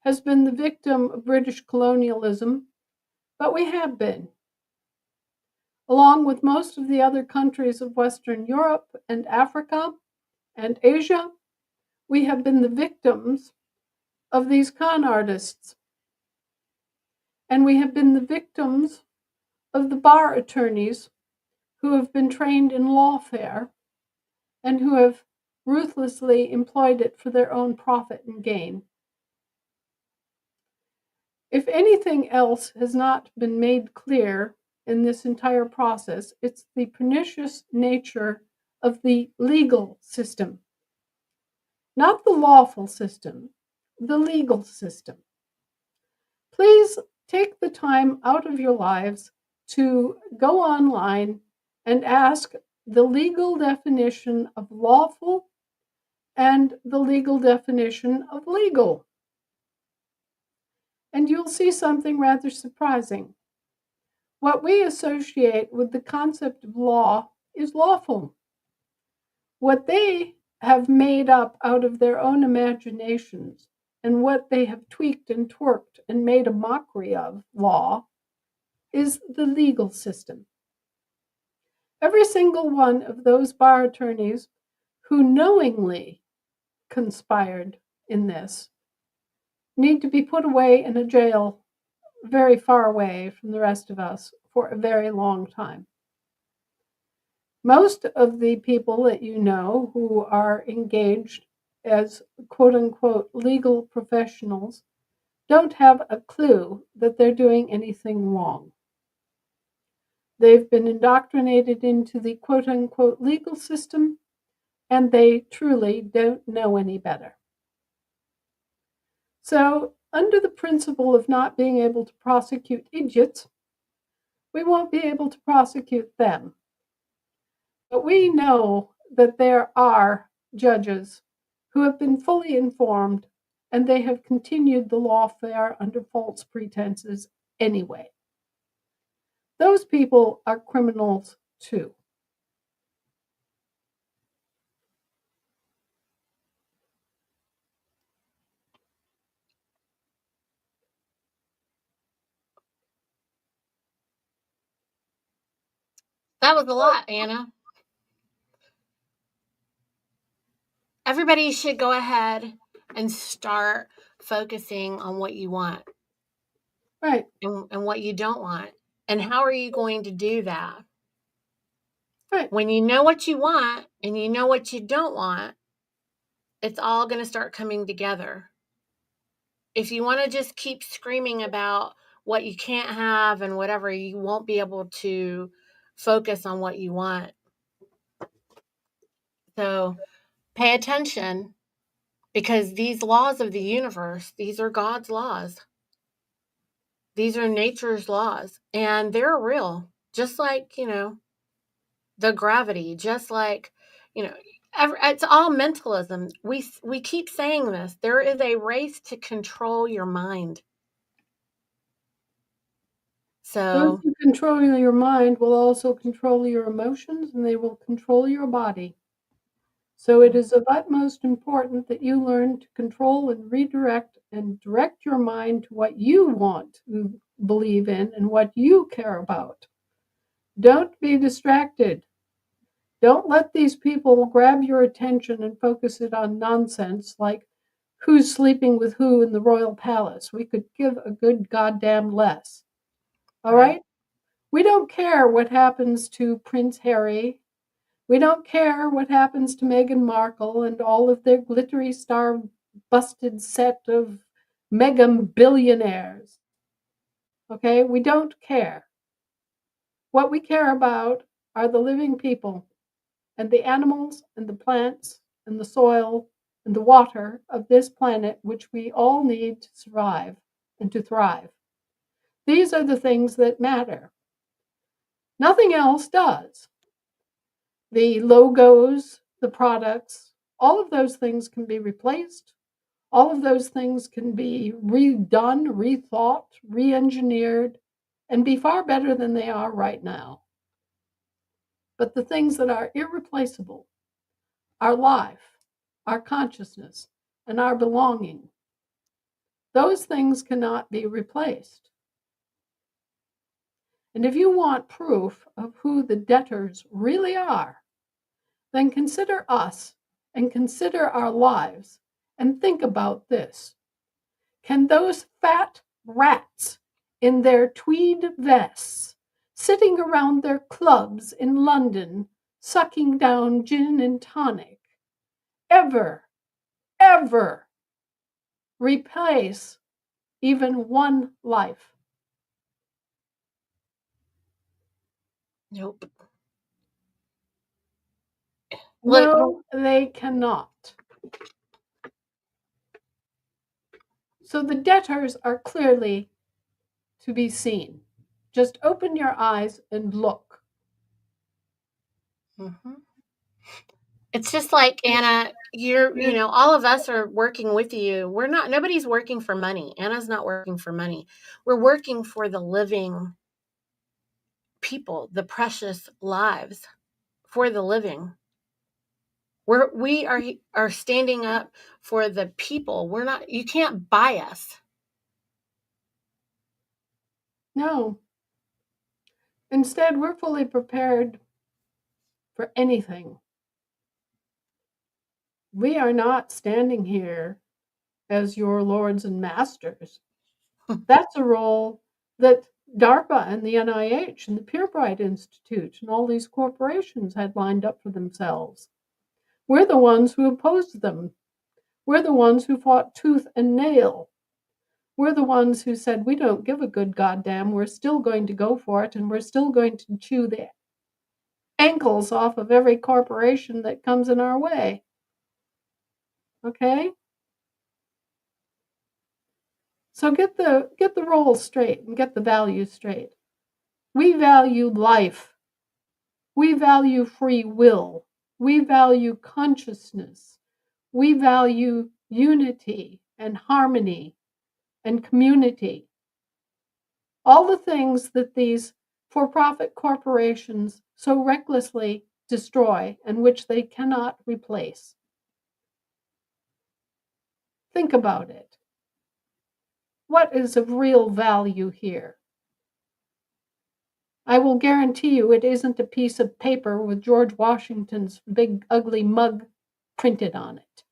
has been the victim of British colonialism, but we have been. Along with most of the other countries of Western Europe and Africa and Asia, we have been the victims of these con artists. And we have been the victims of the bar attorneys who have been trained in lawfare and who have ruthlessly employed it for their own profit and gain. If anything else has not been made clear in this entire process, it's the pernicious nature of the legal system. Not the lawful system, the legal system. Please take the time out of your lives to go online and ask the legal definition of lawful and the legal definition of legal. And you'll see something rather surprising. What we associate with the concept of law is lawful. What they have made up out of their own imaginations and what they have tweaked and twerked and made a mockery of law is the legal system. Every single one of those bar attorneys who knowingly conspired in this need to be put away in a jail very far away from the rest of us for a very long time. Most of the people that you know who are engaged as quote unquote legal professionals don't have a clue that they're doing anything wrong. They've been indoctrinated into the quote unquote legal system, and they truly don't know any better. So under the principle of not being able to prosecute idiots, we won't be able to prosecute them. But we know that there are judges who have been fully informed and they have continued the lawfare under false pretenses anyway. Those people are criminals too. That was a lot, Anna. Everybody should go ahead and start focusing on what you want Right, and what you don't want. And how are you going to do that? right. When you know what you want and you know what you don't want, it's all going to start coming together. If you want to just keep screaming about what you can't have and whatever, you won't be able to focus on what you want. So pay attention, because these laws of the universe, these are God's laws. These are nature's laws, and they're real. Just like, the gravity, just like, it's all mentalism. We keep saying this. There is a race to control your mind. Those So, who control your mind will also control your emotions and they will control your body. So it is of utmost importance that you learn to control and redirect and direct your mind to what you want to believe in and what you care about. Don't be distracted. Don't let these people grab your attention and focus it on nonsense like who's sleeping with who in the royal palace. We could give a good goddamn less. All right. right? We don't care what happens to Prince Harry. We don't care what happens to Meghan Markle and all of their glittery star busted set of mega billionaires. Okay? We don't care. What we care about are the living people and the animals and the plants and the soil and the water of this planet, which we all need to survive and to thrive. These are the things that matter. Nothing else does. The logos, the products, all of those things can be replaced. All of those things can be redone, rethought, re engineered, and be far better than they are right now. But the things that are irreplaceable, our life, our consciousness, and our belonging, those things cannot be replaced. And if you want proof of who the debtors really are, then consider us and consider our lives and think about this. Can those fat rats in their tweed vests, sitting around their clubs in London, sucking down gin and tonic, ever, ever replace even one life? Nope. No, they cannot. So the debtors are clearly to be seen. Just open your eyes and look. Mm-hmm. It's just like, Anna, all of us are working with you. Nobody's working for money. Anna's not working for money. We're working for the living people, the precious lives, for the living. We are standing up for the people. You can't buy us. No. Instead, we're fully prepared for anything. We are not standing here as your lords and masters. That's a role that DARPA and the NIH and the Purebright Institute and all these corporations had lined up for themselves. We're the ones who opposed them. We're the ones who fought tooth and nail. We're the ones who said, we don't give a good goddamn. We're still going to go for it, and we're still going to chew the ankles off of every corporation that comes in our way. Okay? So get the role straight and get the values straight. We value life. We value free will. We value consciousness. We value unity and harmony and community. All the things that these for-profit corporations so recklessly destroy and which they cannot replace. Think about it. What is of real value here? I will guarantee you it isn't a piece of paper with George Washington's big ugly mug printed on it.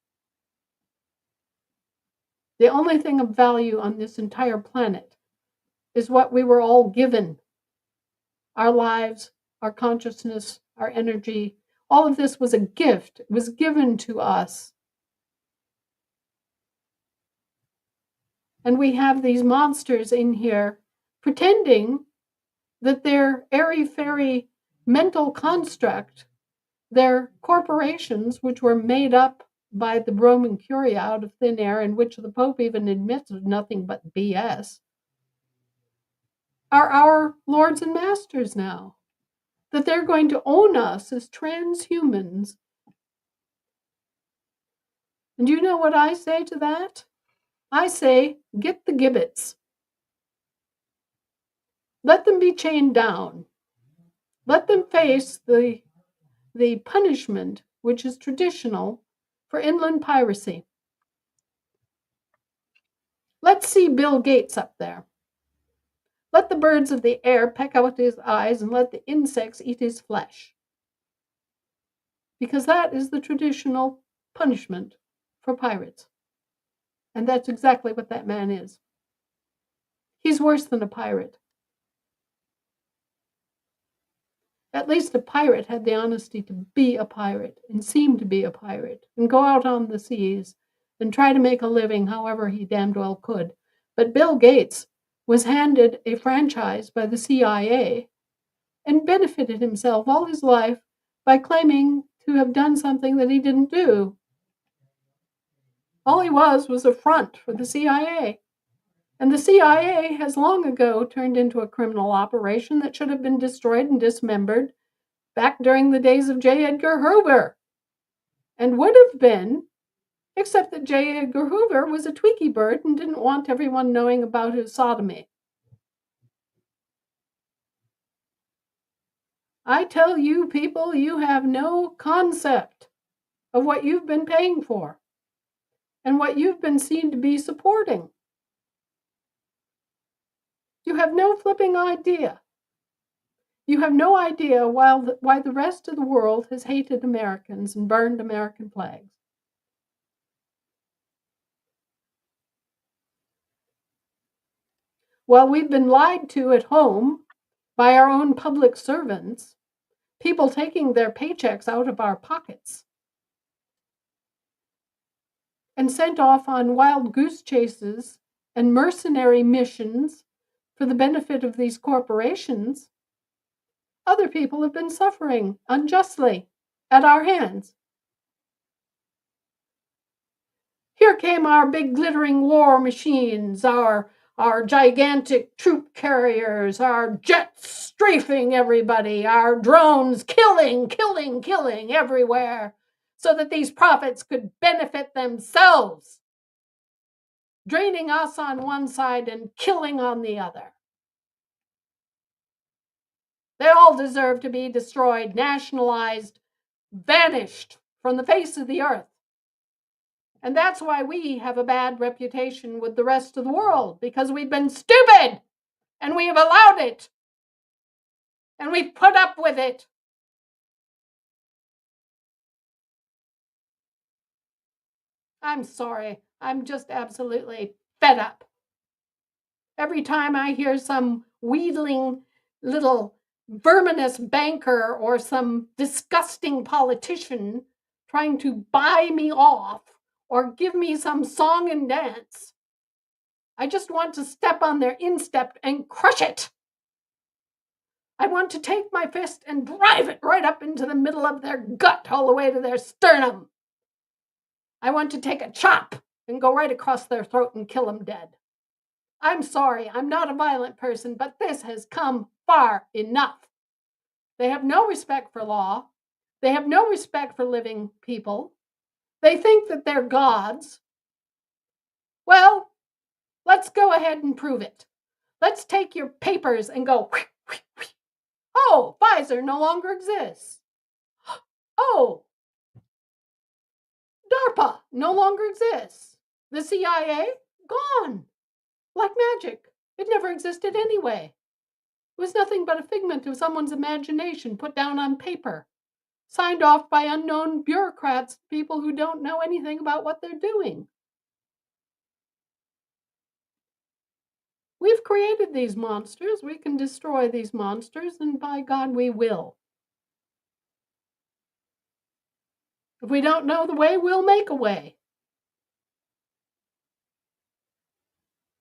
The only thing of value on this entire planet is what we were all given. Our lives, our consciousness, our energy, all of this was a gift. It was given to us. And we have these monsters in here pretending that their airy-fairy mental construct, their corporations, which were made up by the Roman Curia out of thin air, in which the Pope even admits is nothing but BS, are our lords and masters now. That they're going to own us as transhumans. And do you know what I say to that? I say, get the gibbets. Let them be chained down. Let them face the punishment which is traditional for inland piracy. Let's see Bill Gates up there. Let the birds of the air peck out his eyes and let the insects eat his flesh. Because that is the traditional punishment for pirates. And that's exactly what that man is. He's worse than a pirate. At least a pirate had the honesty to be a pirate and seem to be a pirate and go out on the seas and try to make a living however he damned well could. But Bill Gates was handed a franchise by the CIA and benefited himself all his life by claiming to have done something that he didn't do. All he was a front for the CIA. And the CIA has long ago turned into a criminal operation that should have been destroyed and dismembered back during the days of J. Edgar Hoover. And would have been, except that J. Edgar Hoover was a tweaky bird and didn't want everyone knowing about his sodomy. I tell you people, you have no concept of what you've been paying for and what you've been seen to be supporting. You have no flipping idea. You have no idea why the rest of the world has hated Americans and burned American flags. While we've been lied to at home by our own public servants, people taking their paychecks out of our pockets and sent off on wild goose chases and mercenary missions for the benefit of these corporations, other people have been suffering unjustly at our hands. Here came our big glittering war machines, our gigantic troop carriers, our jets strafing everybody, our drones killing everywhere, so that these profits could benefit themselves, draining us on one side and killing on the other. They all deserve to be destroyed, nationalized, vanished from the face of the earth. And that's why we have a bad reputation with the rest of the world, because we've been stupid and we have allowed it and we've put up with it. I'm sorry. I'm just absolutely fed up. Every time I hear some wheedling little verminous banker or some disgusting politician trying to buy me off or give me some song and dance, I just want to step on their instep and crush it. I want to take my fist and drive it right up into the middle of their gut, all the way to their sternum. I want to take a chop and go right across their throat and kill them dead. I'm sorry, I'm not a violent person, but this has come far enough. They have no respect for law. They have no respect for living people. They think that they're gods. Well, let's go ahead and prove it. Let's take your papers and go, oh, Pfizer no longer exists. Oh, DARPA no longer exists. The CIA, gone. Like magic. It never existed anyway. It was nothing but a figment of someone's imagination put down on paper, signed off by unknown bureaucrats, people who don't know anything about what they're doing. We've created these monsters. We can destroy these monsters, and by God, we will. If we don't know the way, we'll make a way.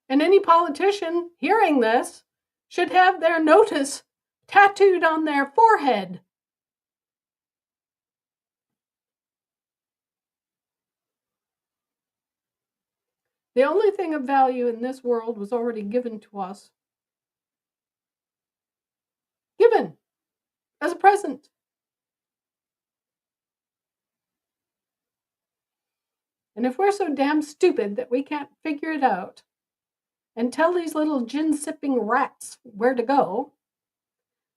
And any politician hearing this should have their notice tattooed on their forehead. The only thing of value in this world was already given to us. Given as a present. And if we're so damn stupid that we can't figure it out and tell these little gin-sipping rats where to go,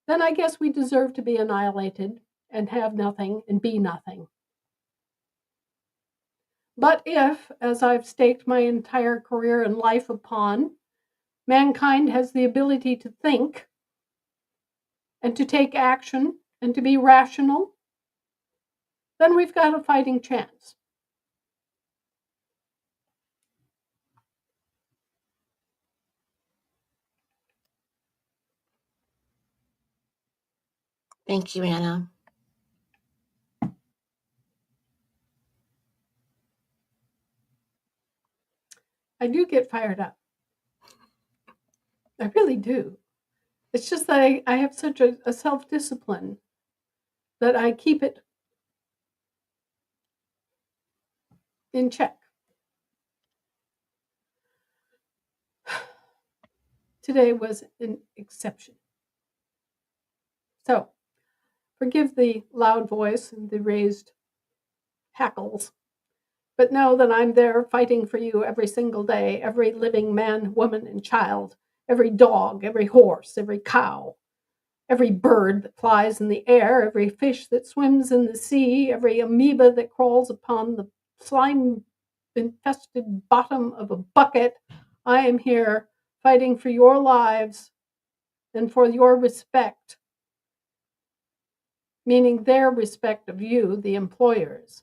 then I guess we deserve to be annihilated and have nothing and be nothing. But if, as I've staked my entire career and life upon, mankind has the ability to think and to take action and to be rational, then we've got a fighting chance. Thank you, Anna. I do get fired up. I really do. It's just that I have such a self-discipline that I keep it in check. Today was an exception. So, forgive the loud voice and the raised hackles, but know that I'm there fighting for you every single day, every living man, woman, and child, every dog, every horse, every cow, every bird that flies in the air, every fish that swims in the sea, every amoeba that crawls upon the slime-infested bottom of a bucket. I am here fighting for your lives and for your respect, meaning their respect of you, the employers.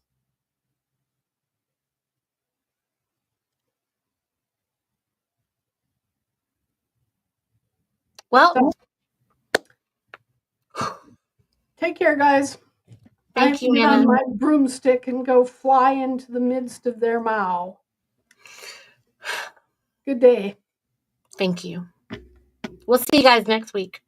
Well, take care, guys. I have thank to you, get Anna. on my broomstick and go fly into the midst of their mow. Good day. Thank you. We'll see you guys next week.